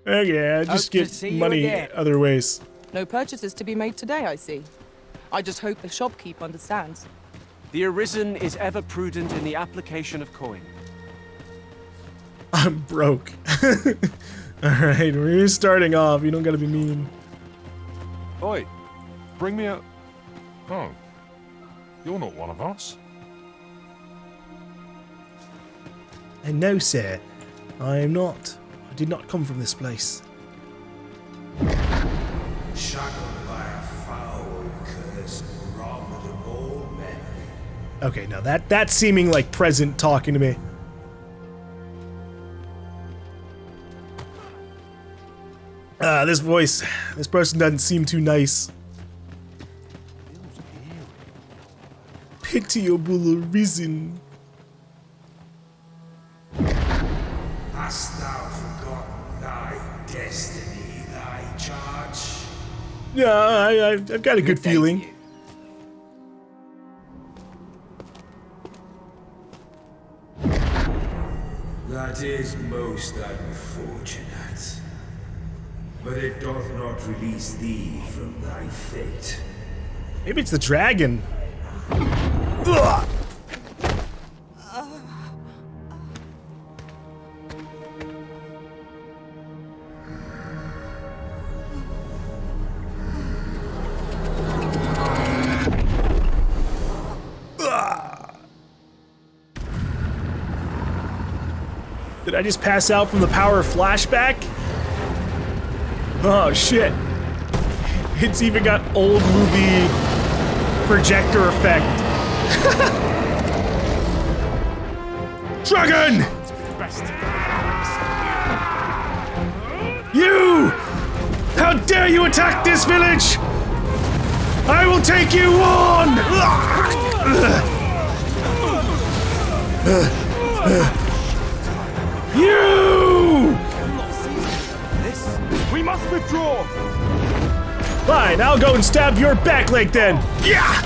Speaker 1: Oh yeah, just get money other ways.
Speaker 18: No purchases to be made today, I see. I just hope the shopkeep understands.
Speaker 12: The Arisen is ever prudent in the application of coin.
Speaker 1: I'm broke. Alright, we're starting off. You don't gotta be mean.
Speaker 19: Oi, bring me a... Oh, you're not one of us.
Speaker 1: And no, sir, I am not. I did not come from this place.
Speaker 6: Shackled by a foul curse, robbed of all memory.
Speaker 1: Okay, now that's seeming like present talking to me. This voice, this person doesn't seem too nice. Pitiable Arisen.
Speaker 6: Hast thou forgotten thy destiny, thy charge?
Speaker 1: Yeah, I've got a good feeling.
Speaker 6: That is most unfortunate. But it doth not release thee from thy fate.
Speaker 1: Maybe it's the dragon. Ugh. Did I just pass out from the power of flashback? Oh shit. It's even got old movie projector effect. Dragon! You! How dare you attack this village! I will take you on! You!
Speaker 10: We must withdraw!
Speaker 1: Fine, I'll go and stab your back leg then! Yeah!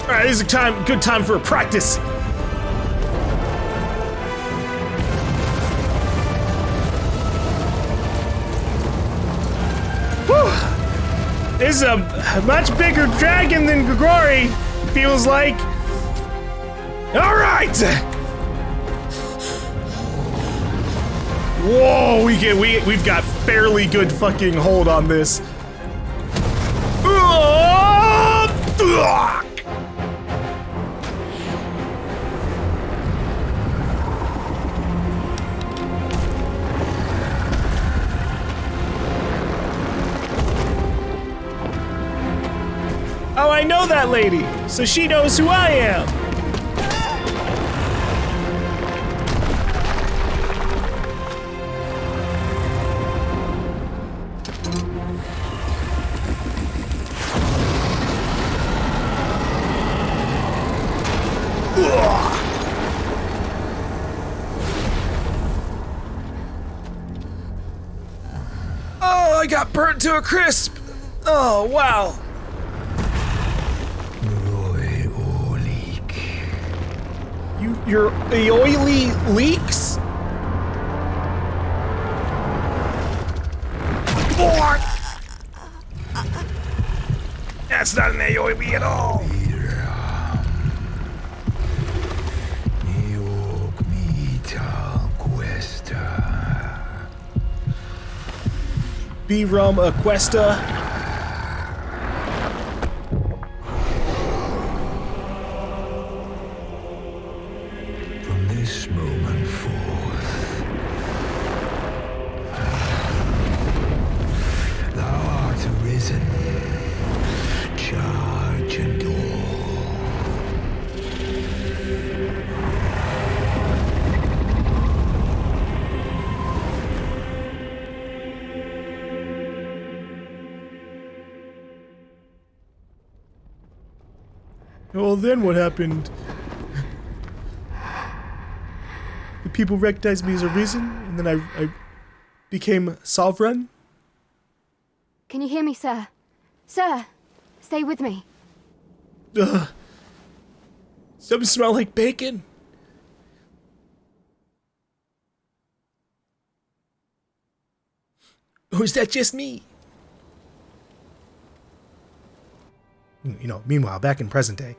Speaker 1: Alright, this is a good time for a practice. Whew! This is a much bigger dragon than Grigori, feels like. Alright! Whoa, we've got fairly good fucking hold on this. Oh, I know that lady, so she knows who I am. Oh, I got burnt to a crisp. Oh, wow. Your oily leaks? That's not an AOE at all. B-Rum Aquesta.
Speaker 6: This moment forth, thou art arisen, charge and all.
Speaker 1: Well, then what happened? People recognized me as Arisen, and then I became sovereign.
Speaker 8: Can you hear me, sir? Sir, stay with me.
Speaker 1: Some smell like bacon. Or is that just me? You know, meanwhile, back in present day.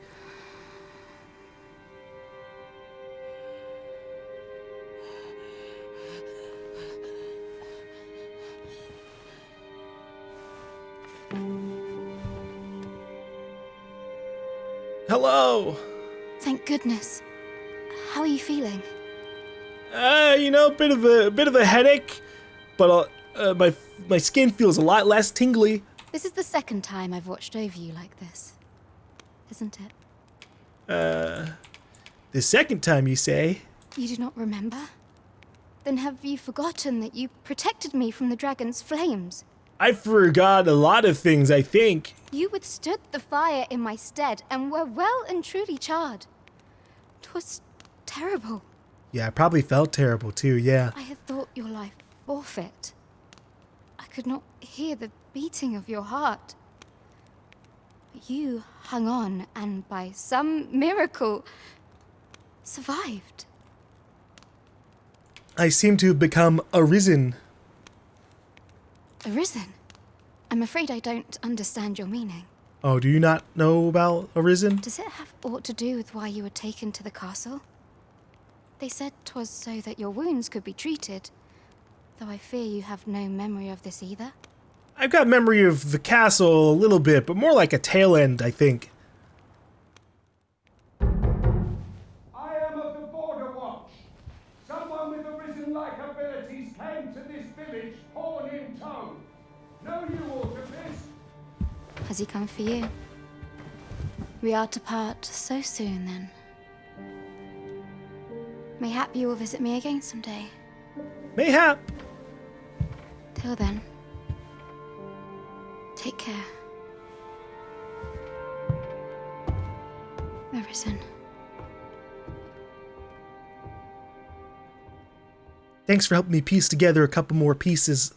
Speaker 1: Hello.
Speaker 8: Thank goodness. How are you feeling?
Speaker 1: You know, bit of a headache, but my skin feels a lot less tingly.
Speaker 8: This is the second time I've watched over you like this, isn't it?
Speaker 1: The second time, you say?
Speaker 8: You do not remember? Then have you forgotten that you protected me from the dragon's flames?
Speaker 1: I forgot a lot of things, I think.
Speaker 8: You withstood the fire in my stead and were well and truly charred. 'Twas terrible.
Speaker 1: Yeah, I probably felt terrible too, yeah.
Speaker 8: I had thought your life forfeit. I could not hear the beating of your heart. But you hung on and by some miracle survived.
Speaker 1: I seem to have become Arisen.
Speaker 8: Arisen? I'm afraid I don't understand your meaning.
Speaker 1: Oh, do you not know about Arisen?
Speaker 8: Does it have aught to do with why you were taken to the castle? They said 'twas so that your wounds could be treated, though I fear you have no memory of this either.
Speaker 1: I've got memory of the castle a little bit, but more like a tail end, I think.
Speaker 21: I am of the Border Watch. Someone with Arisen-like abilities came to this village, horn in tow. Know you aught of this?
Speaker 8: Has he come for you? We are to part so soon, then. Mayhap you will visit me again someday.
Speaker 1: Mayhap.
Speaker 8: Till then, take care. Arisen.
Speaker 1: Thanks for helping me piece together a couple more pieces.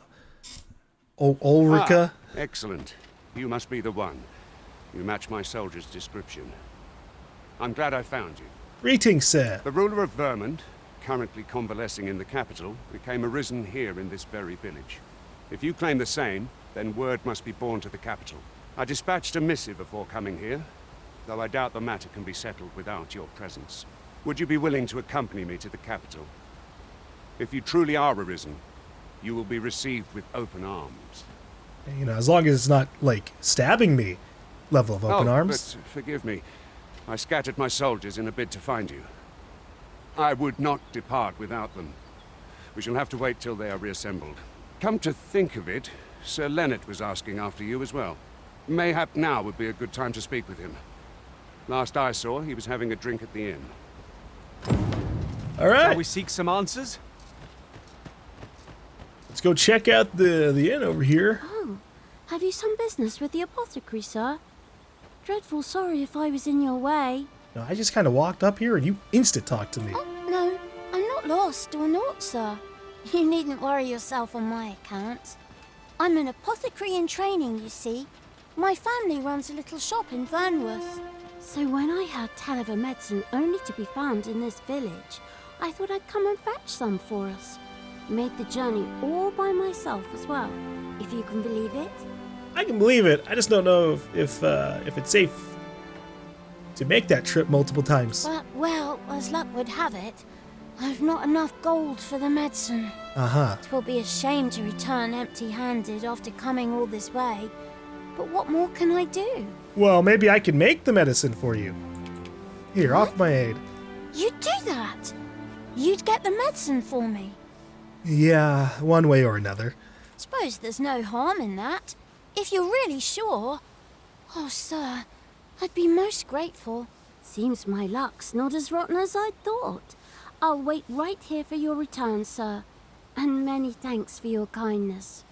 Speaker 1: Oh, Ulrika.
Speaker 21: Excellent. You must be the one. You match my soldier's description. I'm glad I found you.
Speaker 1: Greetings, sir.
Speaker 21: The ruler of Vermont, currently convalescing in the capital, became Arisen here in this very village. If you claim the same, then word must be borne to the capital. I dispatched a missive before coming here, though I doubt the matter can be settled without your presence. Would you be willing to accompany me to the capital? If you truly are Arisen, you will be received with open arms.
Speaker 1: You know, as long as it's not, like, stabbing me level of open arms.
Speaker 21: But forgive me. I scattered my soldiers in a bid to find you. I would not depart without them. We shall have to wait till they are reassembled. Come to think of it, Sir Leonard was asking after you as well. Mayhap now would be a good time to speak with him. Last I saw, he was having a drink at the inn.
Speaker 1: All right.
Speaker 12: Shall we seek some answers?
Speaker 1: Let's go check out the inn over here.
Speaker 22: Oh, have you some business with the apothecary, sir? Dreadful sorry if I was in your way.
Speaker 1: No, I just kind of walked up here and you instant-talked to me.
Speaker 22: Oh, no, I'm not lost or naught, sir. You needn't worry yourself on my account. I'm an apothecary in training, you see. My family runs a little shop in Vernworth. So when I heard tell of a medicine only to be found in this village, I thought I'd come and fetch some for us. Made the journey all by myself as well, if you can believe it.
Speaker 1: I can believe it. I just don't know if it's safe to make that trip multiple times.
Speaker 22: But, well, as luck would have it, I've not enough gold for the medicine.
Speaker 1: Uh-huh.
Speaker 22: It will be a shame to return empty-handed after coming all this way. But what more can I do?
Speaker 1: Well, maybe I can make the medicine for you. Here, off my aid.
Speaker 22: You'd do that? You'd get the medicine for me?
Speaker 1: Yeah, one way or another.
Speaker 22: Suppose there's no harm in that. If you're really sure. Oh, sir, I'd be most grateful. Seems my luck's not as rotten as I'd thought. I'll wait right here for your return, sir. And many thanks for your kindness.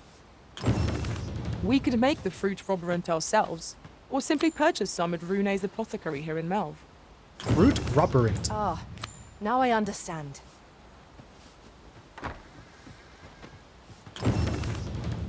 Speaker 18: We could make the fruit robberant ourselves, or simply purchase some at Rune's apothecary here in Melv.
Speaker 1: Fruit robberant.
Speaker 7: Ah, now I understand.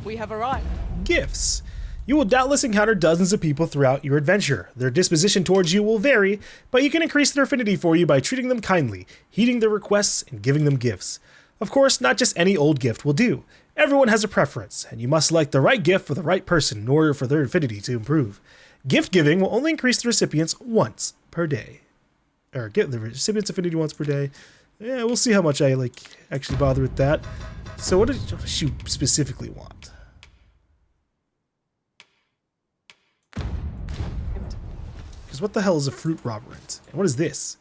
Speaker 18: We have arrived.
Speaker 1: Gifts. You will doubtless encounter dozens of people throughout your adventure. Their disposition towards you will vary, but you can increase their affinity for you by treating them kindly, heeding their requests, and giving them gifts. Of course, not just any old gift will do. Everyone has a preference, and you must select the right gift for the right person in order for their affinity to improve. Gift giving will only increase the recipients once per day. Or get the recipient's affinity once per day. Yeah, we'll see how much I actually bother with that. So what does you specifically want? Because what the hell is a fruit robberant? And what is this?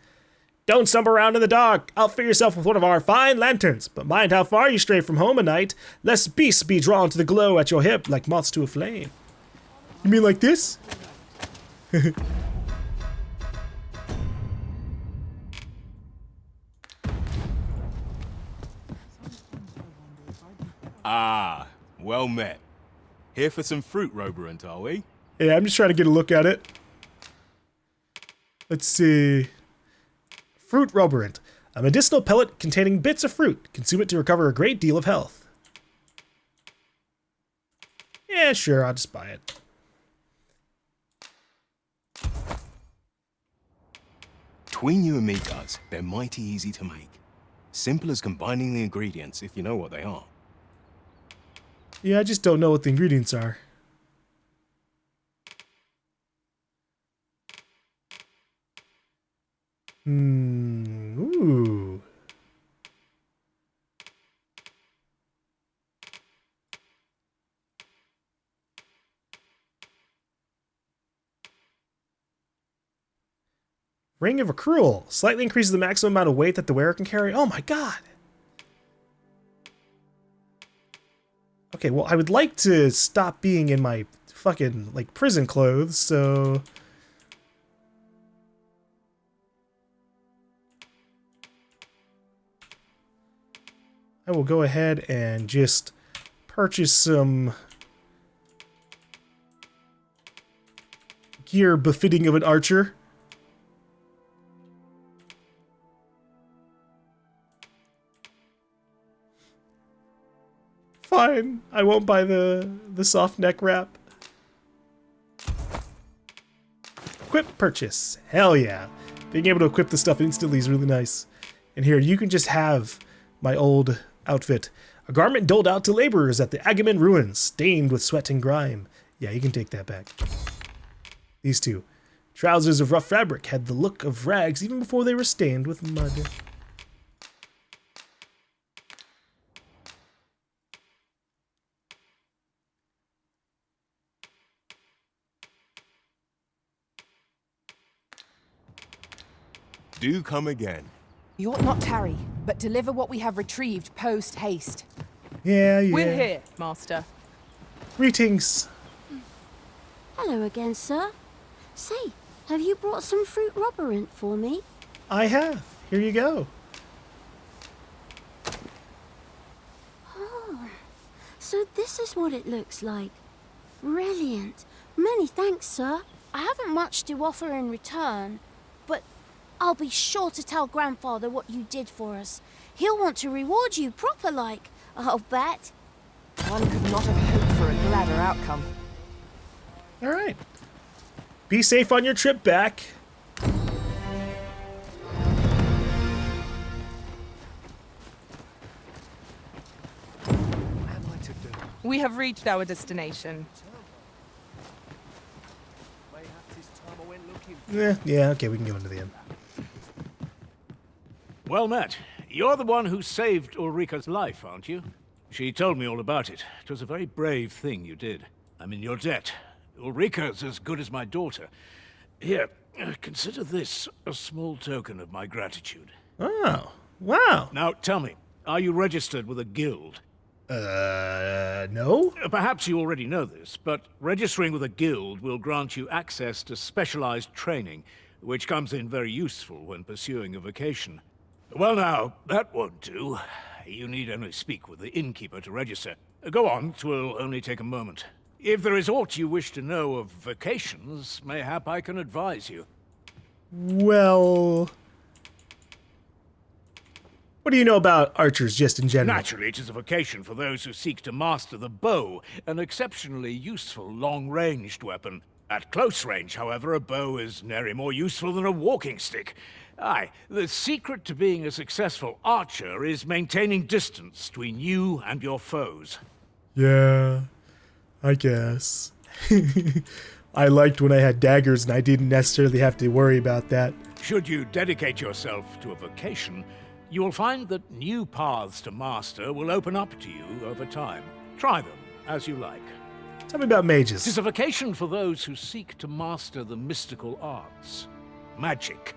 Speaker 1: Don't stumble around in the dark. Outfit yourself with one of our fine lanterns. But mind how far you stray from home at night, lest beasts be drawn to the glow at your hip like moths to a flame. You mean like this?
Speaker 20: Ah, well met. Here for some fruit roberant, are we?
Speaker 1: Yeah, I'm just trying to get a look at it. Let's see. Fruit roberant. A medicinal pellet containing bits of fruit. Consume it to recover a great deal of health. Yeah, sure, I'll just buy it.
Speaker 20: Between you and me, guys, they're mighty easy to make. Simple as combining the ingredients, if you know what they are.
Speaker 1: Yeah, I just don't know what the ingredients are. Ooh. Ring of Accrual. Slightly increases the maximum amount of weight that the wearer can carry. Oh my god. Okay, well, I would like to stop being in my fucking, like, prison clothes, so... I will go ahead and just purchase some gear befitting of an archer. Fine, I won't buy the soft neck wrap. Equip purchase. Hell yeah. Being able to equip the stuff instantly is really nice. And here, you can just have my old outfit. A garment doled out to laborers at the Agamemnon ruins, stained with sweat and grime. Yeah, you can take that back. These two. Trousers of rough fabric had the look of rags even before they were stained with mud.
Speaker 20: Do come again.
Speaker 7: You ought not tarry, but deliver what we have retrieved post-haste.
Speaker 1: Yeah, yeah.
Speaker 18: We're here, Master.
Speaker 1: Greetings.
Speaker 22: Hello again, sir. Say, have you brought some fruit roberant for me?
Speaker 1: I have. Here you go.
Speaker 22: Oh, so this is what it looks like. Brilliant. Many thanks, sir. I haven't much to offer in return, but I'll be sure to tell Grandfather what you did for us. He'll want to reward you proper like, I'll bet.
Speaker 7: One could not have hoped for a gladder outcome.
Speaker 1: All right. Be safe on your trip back.
Speaker 18: We have reached our destination.
Speaker 1: Yeah, okay, we can go into the inn.
Speaker 4: Well met. You're the one who saved Ulrika's life, aren't you? She told me all about it. It was a very brave thing you did. I'm in your debt. Ulrika's as good as my daughter. Here, consider this a small token of my gratitude.
Speaker 1: Oh, wow.
Speaker 4: Now, tell me, are you registered with a guild?
Speaker 1: No?
Speaker 4: Perhaps you already know this, but registering with a guild will grant you access to specialized training, which comes in very useful when pursuing a vocation. Well now, that won't do. You need only speak with the innkeeper to register. Go on, 'twill only take a moment. If there is aught you wish to know of vocations, mayhap I can advise you.
Speaker 1: Well... What do you know about archers just in general?
Speaker 4: Naturally, it is a vocation for those who seek to master the bow, an exceptionally useful long-ranged weapon. At close range, however, a bow is nary more useful than a walking stick. Aye, the secret to being a successful archer is maintaining distance between you and your foes.
Speaker 1: Yeah, I guess. I liked when I had daggers and I didn't necessarily have to worry about that.
Speaker 4: Should you dedicate yourself to a vocation, you will find that new paths to master will open up to you over time. Try them as you like.
Speaker 1: Tell me about mages.
Speaker 4: It is a vocation for those who seek to master the mystical arts. Magic.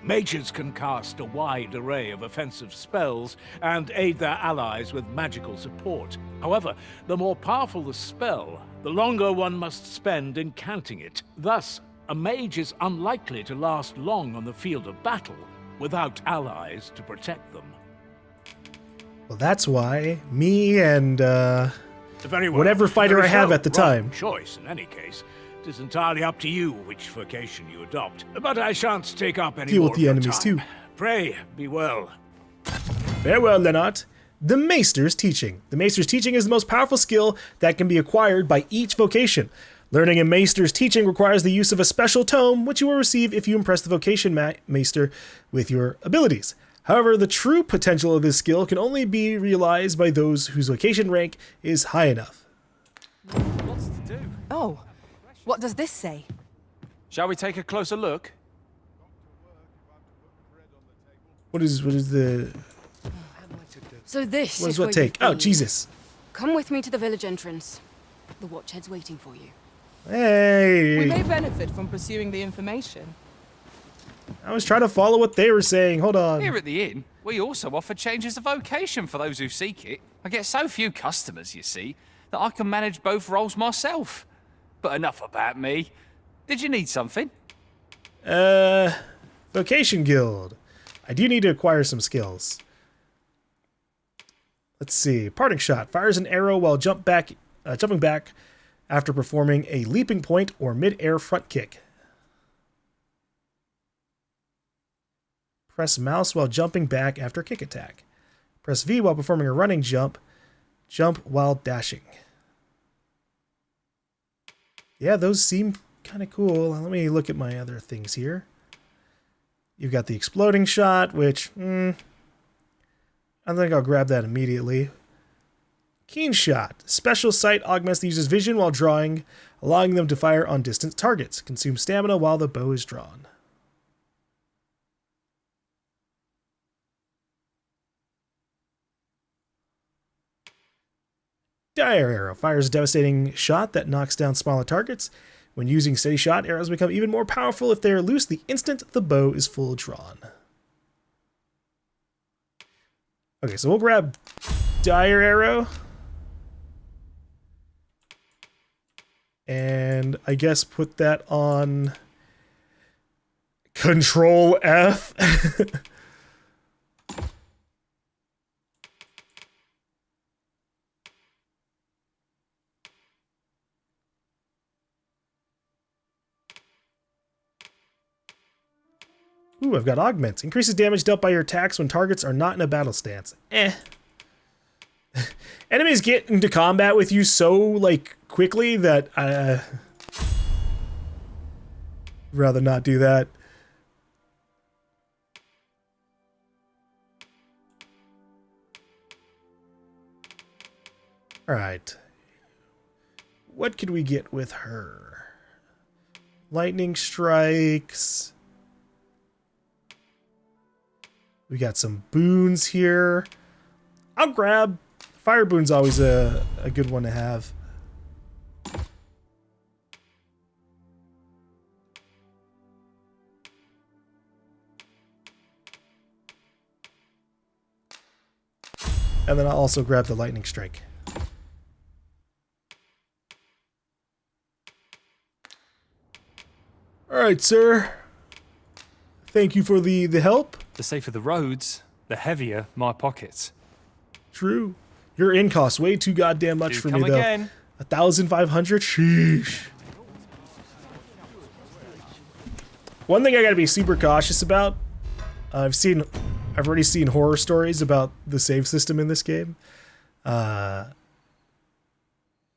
Speaker 4: Mages can cast a wide array of offensive spells and aid their allies with magical support. However, the more powerful the spell, the longer one must spend incanting it. Thus, a mage is unlikely to last long on the field of battle without allies to protect them.
Speaker 1: Well, that's why me and
Speaker 4: Very well.
Speaker 1: whatever fighter
Speaker 4: There
Speaker 1: I
Speaker 4: is
Speaker 1: have
Speaker 4: no
Speaker 1: at the
Speaker 4: wrong
Speaker 1: time.
Speaker 4: choice in any case. It is entirely up to you which vocation you adopt. But I shan't take up any
Speaker 1: Deal
Speaker 4: more
Speaker 1: with the
Speaker 4: of your
Speaker 1: enemies
Speaker 4: time.
Speaker 1: too.
Speaker 4: Pray, be well.
Speaker 1: Farewell, Lennart. The Maester's Teaching. The Maester's Teaching is the most powerful skill that can be acquired by each vocation. Learning a Maester's Teaching requires the use of a special tome, which you will receive if you impress the vocation Maester with your abilities. However, the true potential of this skill can only be realized by those whose vocation rank is high enough.
Speaker 12: What's to do?
Speaker 7: Oh, what does this say?
Speaker 12: Shall we take a closer look?
Speaker 1: What is the...
Speaker 9: So this
Speaker 1: What
Speaker 9: is
Speaker 1: does
Speaker 9: where
Speaker 1: what take?
Speaker 9: you've
Speaker 1: Oh,
Speaker 9: been.
Speaker 1: Jesus.
Speaker 9: Come with me to the village entrance. The Watchhead's waiting for you.
Speaker 1: Hey!
Speaker 18: We may benefit from pursuing the information.
Speaker 1: I was trying to follow what they were saying. Hold on.
Speaker 11: Here at the inn, we also offer changes of vocation for those who seek it. I get so few customers, you see, that I can manage both roles myself. But enough about me. Did you need something?
Speaker 1: Vocation Guild. I do need to acquire some skills. Let's see. Parting Shot. Fires an arrow while jumping back after performing a leaping point or mid-air front kick. Press mouse while jumping back after kick attack. Press V while performing a running jump. Jump while dashing. Yeah, those seem kind of cool. Let me look at my other things here. You've got the exploding shot, which... I think I'll grab that immediately. Keen Shot. Special sight augments the user's vision while drawing, allowing them to fire on distant targets. Consume stamina while the bow is drawn. Dire Arrow. Fires a devastating shot that knocks down smaller targets. When using steady shot, arrows become even more powerful if they are loose the instant the bow is full drawn. Okay, so we'll grab Dire Arrow. And I guess put that on Control F. Ooh, I've got augments. Increases damage dealt by your attacks when targets are not in a battle stance. Enemies get into combat with you so, like, quickly that I'd rather not do that. Alright. What could we get with her? Lightning strikes. We got some boons here. I'll grab... Fire boon's always a good one to have. And then I'll also grab the lightning strike. Alright, sir. Thank you for the help.
Speaker 12: The safer the roads, the heavier my pockets.
Speaker 1: True. Your in costs way too goddamn much for me, though.
Speaker 12: Again.
Speaker 1: 1,500? Sheesh. One thing I gotta be super cautious about, I've already seen horror stories about the save system in this game.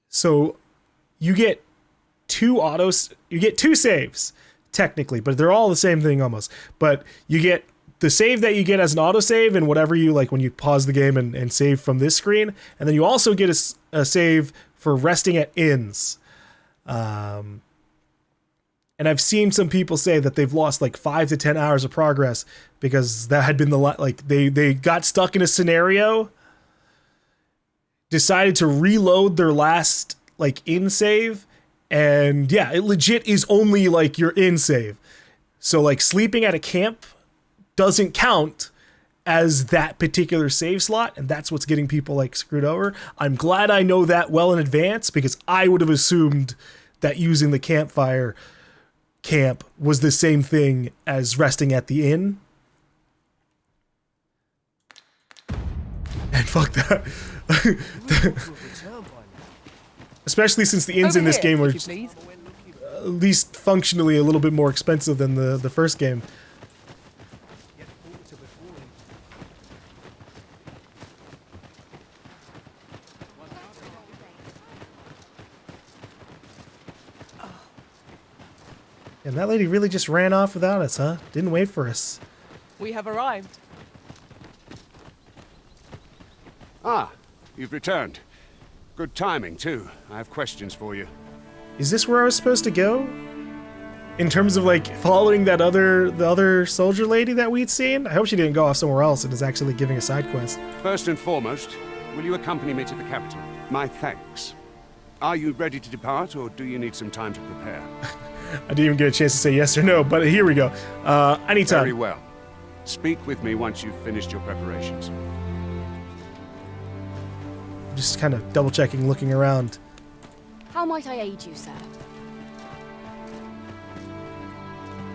Speaker 1: So you get two saves, technically, but they're all the same thing almost. But you get the save that you get as an autosave and whatever you like when you pause the game and save from this screen. And then you also get a save for resting at inns. And I've seen some people say that they've lost like 5 to 10 hours of progress because that had been they got stuck in a scenario, decided to reload their last like inn save, and yeah, it legit is only like your inn save. So like sleeping at a camp doesn't count as that particular save slot, and that's what's getting people like screwed over. I'm glad I know that well in advance because I would have assumed that using the campfire camp was the same thing as resting at the inn. And fuck that. Especially since the inns in this game are at least functionally a little bit more expensive than the first game. And that lady really just ran off without us, huh? Didn't wait for us.
Speaker 18: We have arrived.
Speaker 21: Ah, you've returned. Good timing, too. I have questions for you.
Speaker 1: Is this where I was supposed to go? In terms of, like, following the other soldier lady that we'd seen? I hope she didn't go off somewhere else and is actually giving a side quest.
Speaker 21: First and foremost, will you accompany me to the capital? My thanks. Are you ready to depart, or do you need some time to prepare?
Speaker 1: I didn't even get a chance to say yes or no, but here we go. Anytime.
Speaker 21: Very well. Speak with me once you've finished your preparations.
Speaker 1: Just kind of double-checking, looking around.
Speaker 9: How might I aid you, sir?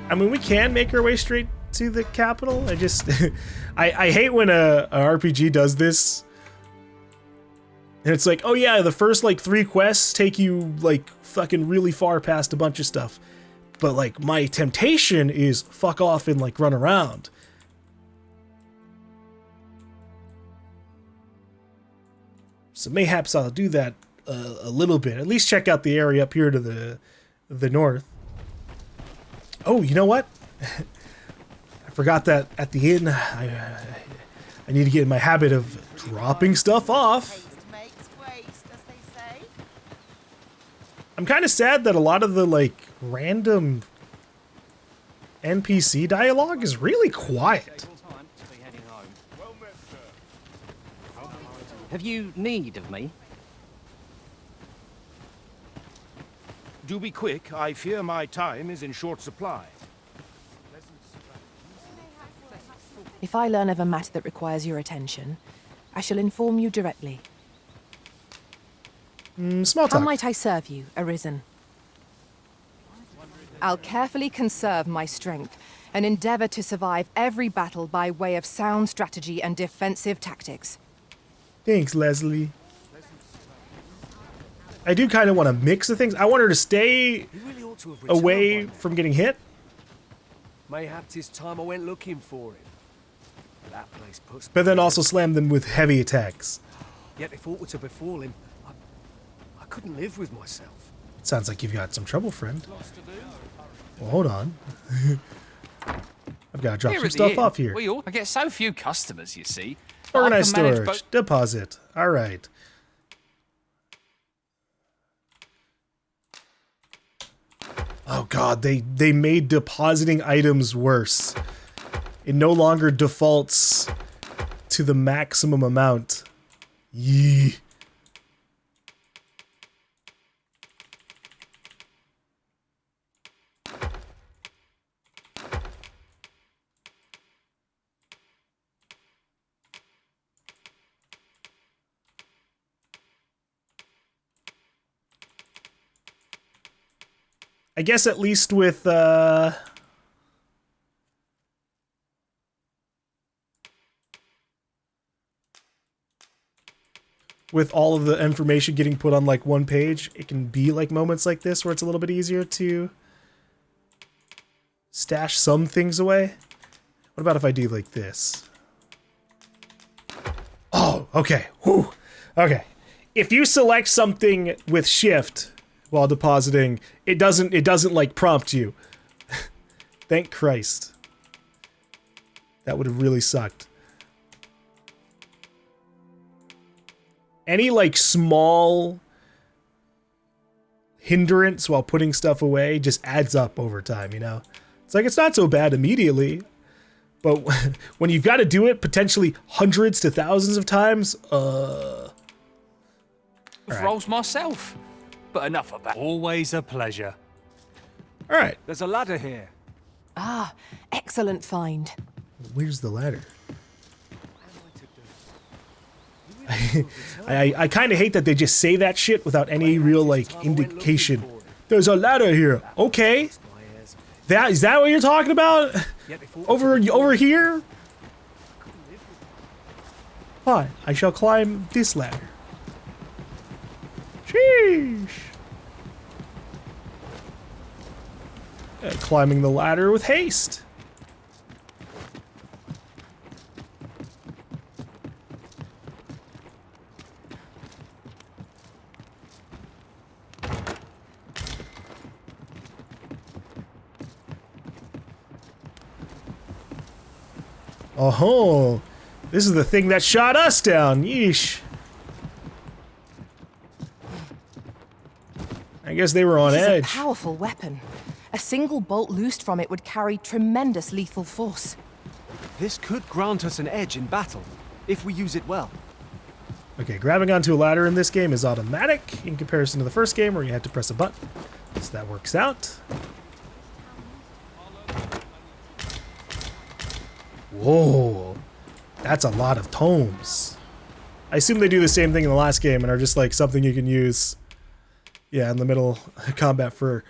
Speaker 1: I mean, we can make our way straight to the capital. I just... I hate when a RPG does this. And it's like, oh yeah, the first, like, 3 quests take you, like, fucking really far past a bunch of stuff. But, like, my temptation is fuck off and, like, run around. So mayhaps I'll do that a little bit. At least check out the area up here to the north. Oh, you know what? I forgot that at the inn, I need to get in my habit of dropping stuff off. I'm kind of sad that a lot of the, like, random NPC dialogue is really quiet.
Speaker 14: Have you need of me?
Speaker 10: Do be quick. I fear my time is in short supply.
Speaker 7: If I learn of a matter that requires your attention, I shall inform you directly.
Speaker 1: Small talk.
Speaker 7: How might I serve you, Arisen? I'll carefully conserve my strength and endeavor to survive every battle by way of sound strategy and defensive tactics.
Speaker 1: Thanks, Leslie. I do kind of want to mix the things. I want her to stay away from getting hit.
Speaker 12: Mayhaps it's time I went looking for him. That place puts.
Speaker 1: But then also slam them with heavy attacks.
Speaker 12: Yet if aught were to befall him, I couldn't live with myself.
Speaker 1: It sounds like you've got some trouble, friend. Well, hold on. I've got to drop some stuff off here.
Speaker 11: I get so few customers, you see.
Speaker 1: Organized storage. Deposit. All right. Oh god, they made depositing items worse. It no longer defaults to the maximum amount. Yee. I guess at least with all of the information getting put on like one page, it can be like moments like this where it's a little bit easier to stash some things away. What about if I do like this? Oh, okay. Whew. Okay. If you select something with shift while depositing, it doesn't like prompt you. Thank Christ. That would have really sucked. Any like small hindrance while putting stuff away just adds up over time, you know? It's like, it's not so bad immediately, but when you've got to do it potentially hundreds to thousands of times,
Speaker 11: rolls myself. But enough of that.
Speaker 12: Always a pleasure.
Speaker 1: All right.
Speaker 12: There's a ladder here.
Speaker 7: Ah, excellent find.
Speaker 1: Where's the ladder? I kind of hate that they just say that shit without any real like indication. There's a ladder here. Okay. Is that what you're talking about? Over here? Fine, I shall climb this ladder. Sheesh. Climbing the ladder with haste. Oh, this is the thing that shot us down. Yeesh. I guess they were on
Speaker 7: This is
Speaker 1: edge.
Speaker 7: a powerful weapon. A single bolt loosed from it would carry tremendous lethal force.
Speaker 12: This could grant us an edge in battle, if we use it well.
Speaker 1: Okay, grabbing onto a ladder in this game is automatic in comparison to the first game where you had to press a button. So that works out. Whoa, that's a lot of tomes. I assume they do the same thing in the last game and are just like something you can use, yeah, in the middle of combat for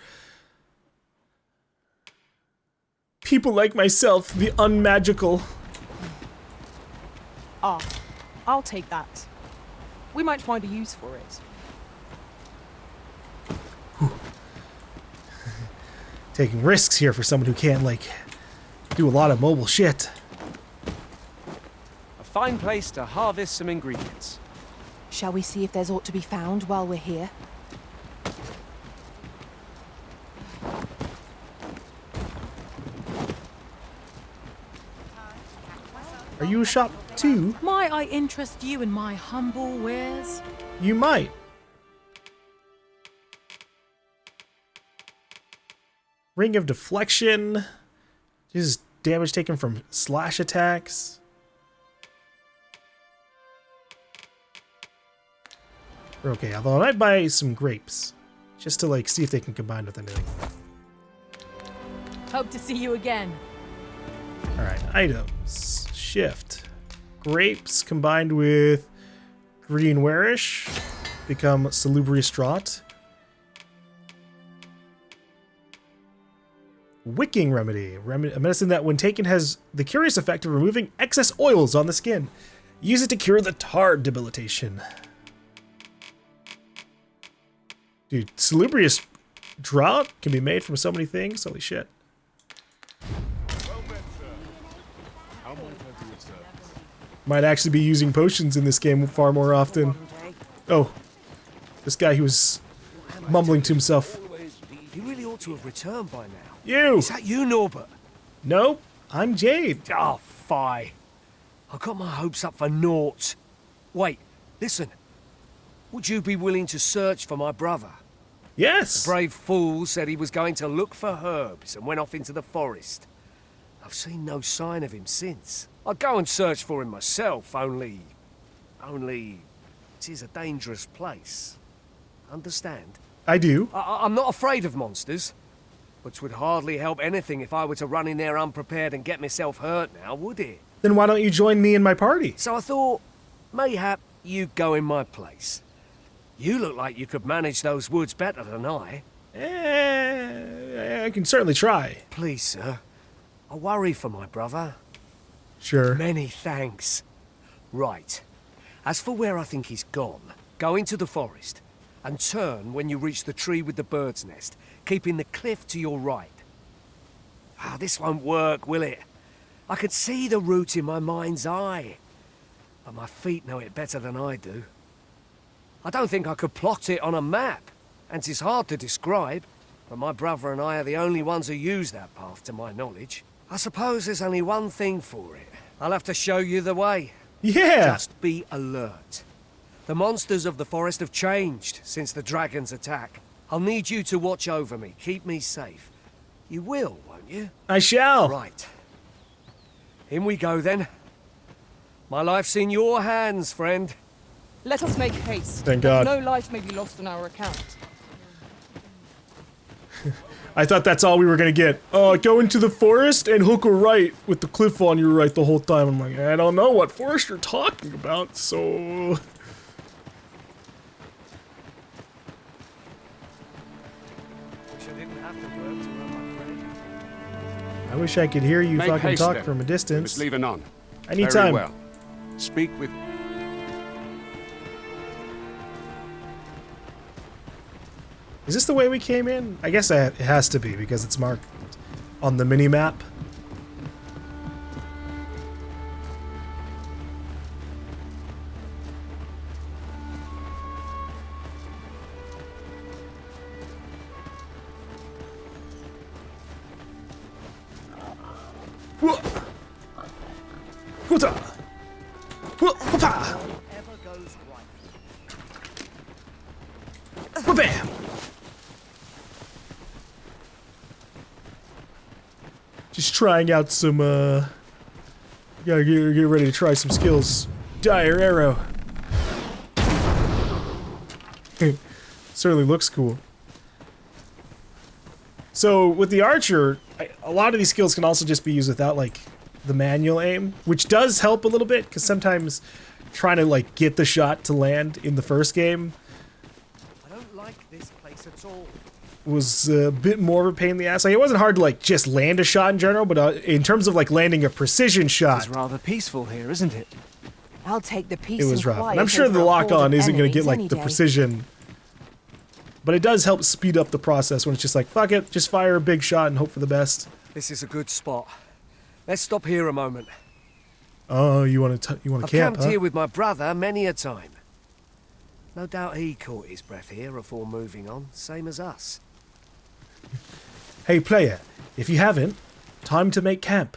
Speaker 1: people like myself, the unmagical.
Speaker 18: Ah, I'll take that. We might find a use for it.
Speaker 1: Taking risks here for someone who can't, like, do a lot of mobile shit.
Speaker 12: A fine place to harvest some ingredients.
Speaker 7: Shall we see if there's aught to be found while we're here?
Speaker 1: Are you a shop too?
Speaker 18: Might I interest you in my humble wares?
Speaker 1: You might. Ring of Deflection. This is damage taken from slash attacks. Okay, although I might buy some grapes. Just to like see if they can combine with anything.
Speaker 18: Hope to see you again.
Speaker 1: Alright, items. Shift. Grapes combined with green warish become salubrious draught. Wicking remedy. A medicine that when taken has the curious effect of removing excess oils on the skin. Use it to cure the tar debilitation. Dude, salubrious draught can be made from so many things. Holy shit. Might actually be using potions in this game far more often. Oh, this guy who was mumbling to himself.
Speaker 16: You really ought to have returned by now.
Speaker 1: You!
Speaker 16: Is that you, Norbert?
Speaker 1: Nope, I'm Jade.
Speaker 16: Oh, fie. I got my hopes up for naught. Wait, listen. Would you be willing to search for my brother?
Speaker 1: Yes!
Speaker 16: The brave fool said he was going to look for herbs and went off into the forest. I've seen no sign of him since. I'd go and search for him myself, only it is a dangerous place. Understand?
Speaker 1: I do.
Speaker 16: I'm not afraid of monsters, but 'twould hardly help anything if I were to run in there unprepared and get myself hurt now, would it?
Speaker 1: Then why don't you join me in my party?
Speaker 16: So I thought, mayhap you'd go in my place. You look like you could manage those woods better than I.
Speaker 1: I can certainly try.
Speaker 16: Please, sir. I worry for my brother.
Speaker 1: Sure.
Speaker 16: Many thanks. Right. As for where I think he's gone, go into the forest and turn when you reach the tree with the bird's nest, keeping the cliff to your right. This won't work, will it? I can see the route in my mind's eye, but my feet know it better than I do. I don't think I could plot it on a map, and it's hard to describe, but my brother and I are the only ones who use that path to my knowledge. I suppose there's only one thing for it. I'll have to show you the way.
Speaker 1: Yeah!
Speaker 16: Just be alert. The monsters of the forest have changed since the dragon's attack. I'll need you to watch over me, keep me safe. You will, won't you?
Speaker 1: I shall.
Speaker 16: Right. In we go then. My life's in your hands, friend.
Speaker 18: Let us make haste.
Speaker 1: Thank God.
Speaker 18: No life may be lost on our account.
Speaker 1: I thought that's all we were gonna get. Go into the forest and hook a right with the cliff on your right the whole time. I'm like, I don't know what forest you're talking about, so... I wish I could hear you
Speaker 21: Make
Speaker 1: fucking
Speaker 21: haste,
Speaker 1: talk
Speaker 21: then.
Speaker 1: from a
Speaker 21: We
Speaker 1: distance.
Speaker 21: must leave anon.
Speaker 1: I need
Speaker 21: Very
Speaker 1: time.
Speaker 21: well. Speak with
Speaker 1: Is this the way we came in? I guess it has to be because it's marked on the mini-map. Bam! Just trying out some, gotta get ready to try some skills. Dire arrow. Certainly looks cool. So, with the archer, a lot of these skills can also just be used without, like, the manual aim, which does help a little bit, because sometimes trying to, like, get the shot to land in the first game was a bit more of a pain in the ass. Like, it wasn't hard to, like, just land a shot in general, but in terms of, like, landing a precision shot...
Speaker 12: It's rather peaceful here, isn't it?
Speaker 7: I'll take the peace
Speaker 1: It was
Speaker 7: and
Speaker 1: rough.
Speaker 7: quiet
Speaker 1: And I'm sure the
Speaker 7: over a horde
Speaker 1: lock-on
Speaker 7: of
Speaker 1: isn't going to get,
Speaker 7: enemies
Speaker 1: like, the
Speaker 7: any day.
Speaker 1: precision. But it does help speed up the process when it's just like, fuck it, just fire a big shot and hope for the best.
Speaker 16: This is a good spot. Let's stop here a moment.
Speaker 1: Oh, you want to
Speaker 16: I've
Speaker 1: camp,
Speaker 16: camped
Speaker 1: huh?
Speaker 16: here with my brother many a time. No doubt he caught his breath here before moving on, same as us.
Speaker 1: Hey, player, if you haven't, time to make camp.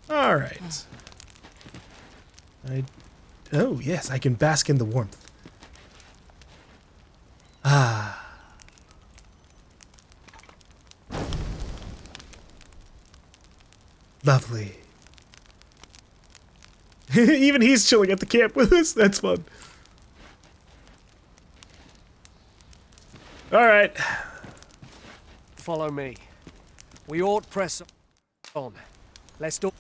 Speaker 1: All right. Oh, yes, I can bask in the warmth. Ah. Lovely. Even he's chilling at the camp with us. That's fun. All right.
Speaker 16: Follow me. We ought press on. Let's do...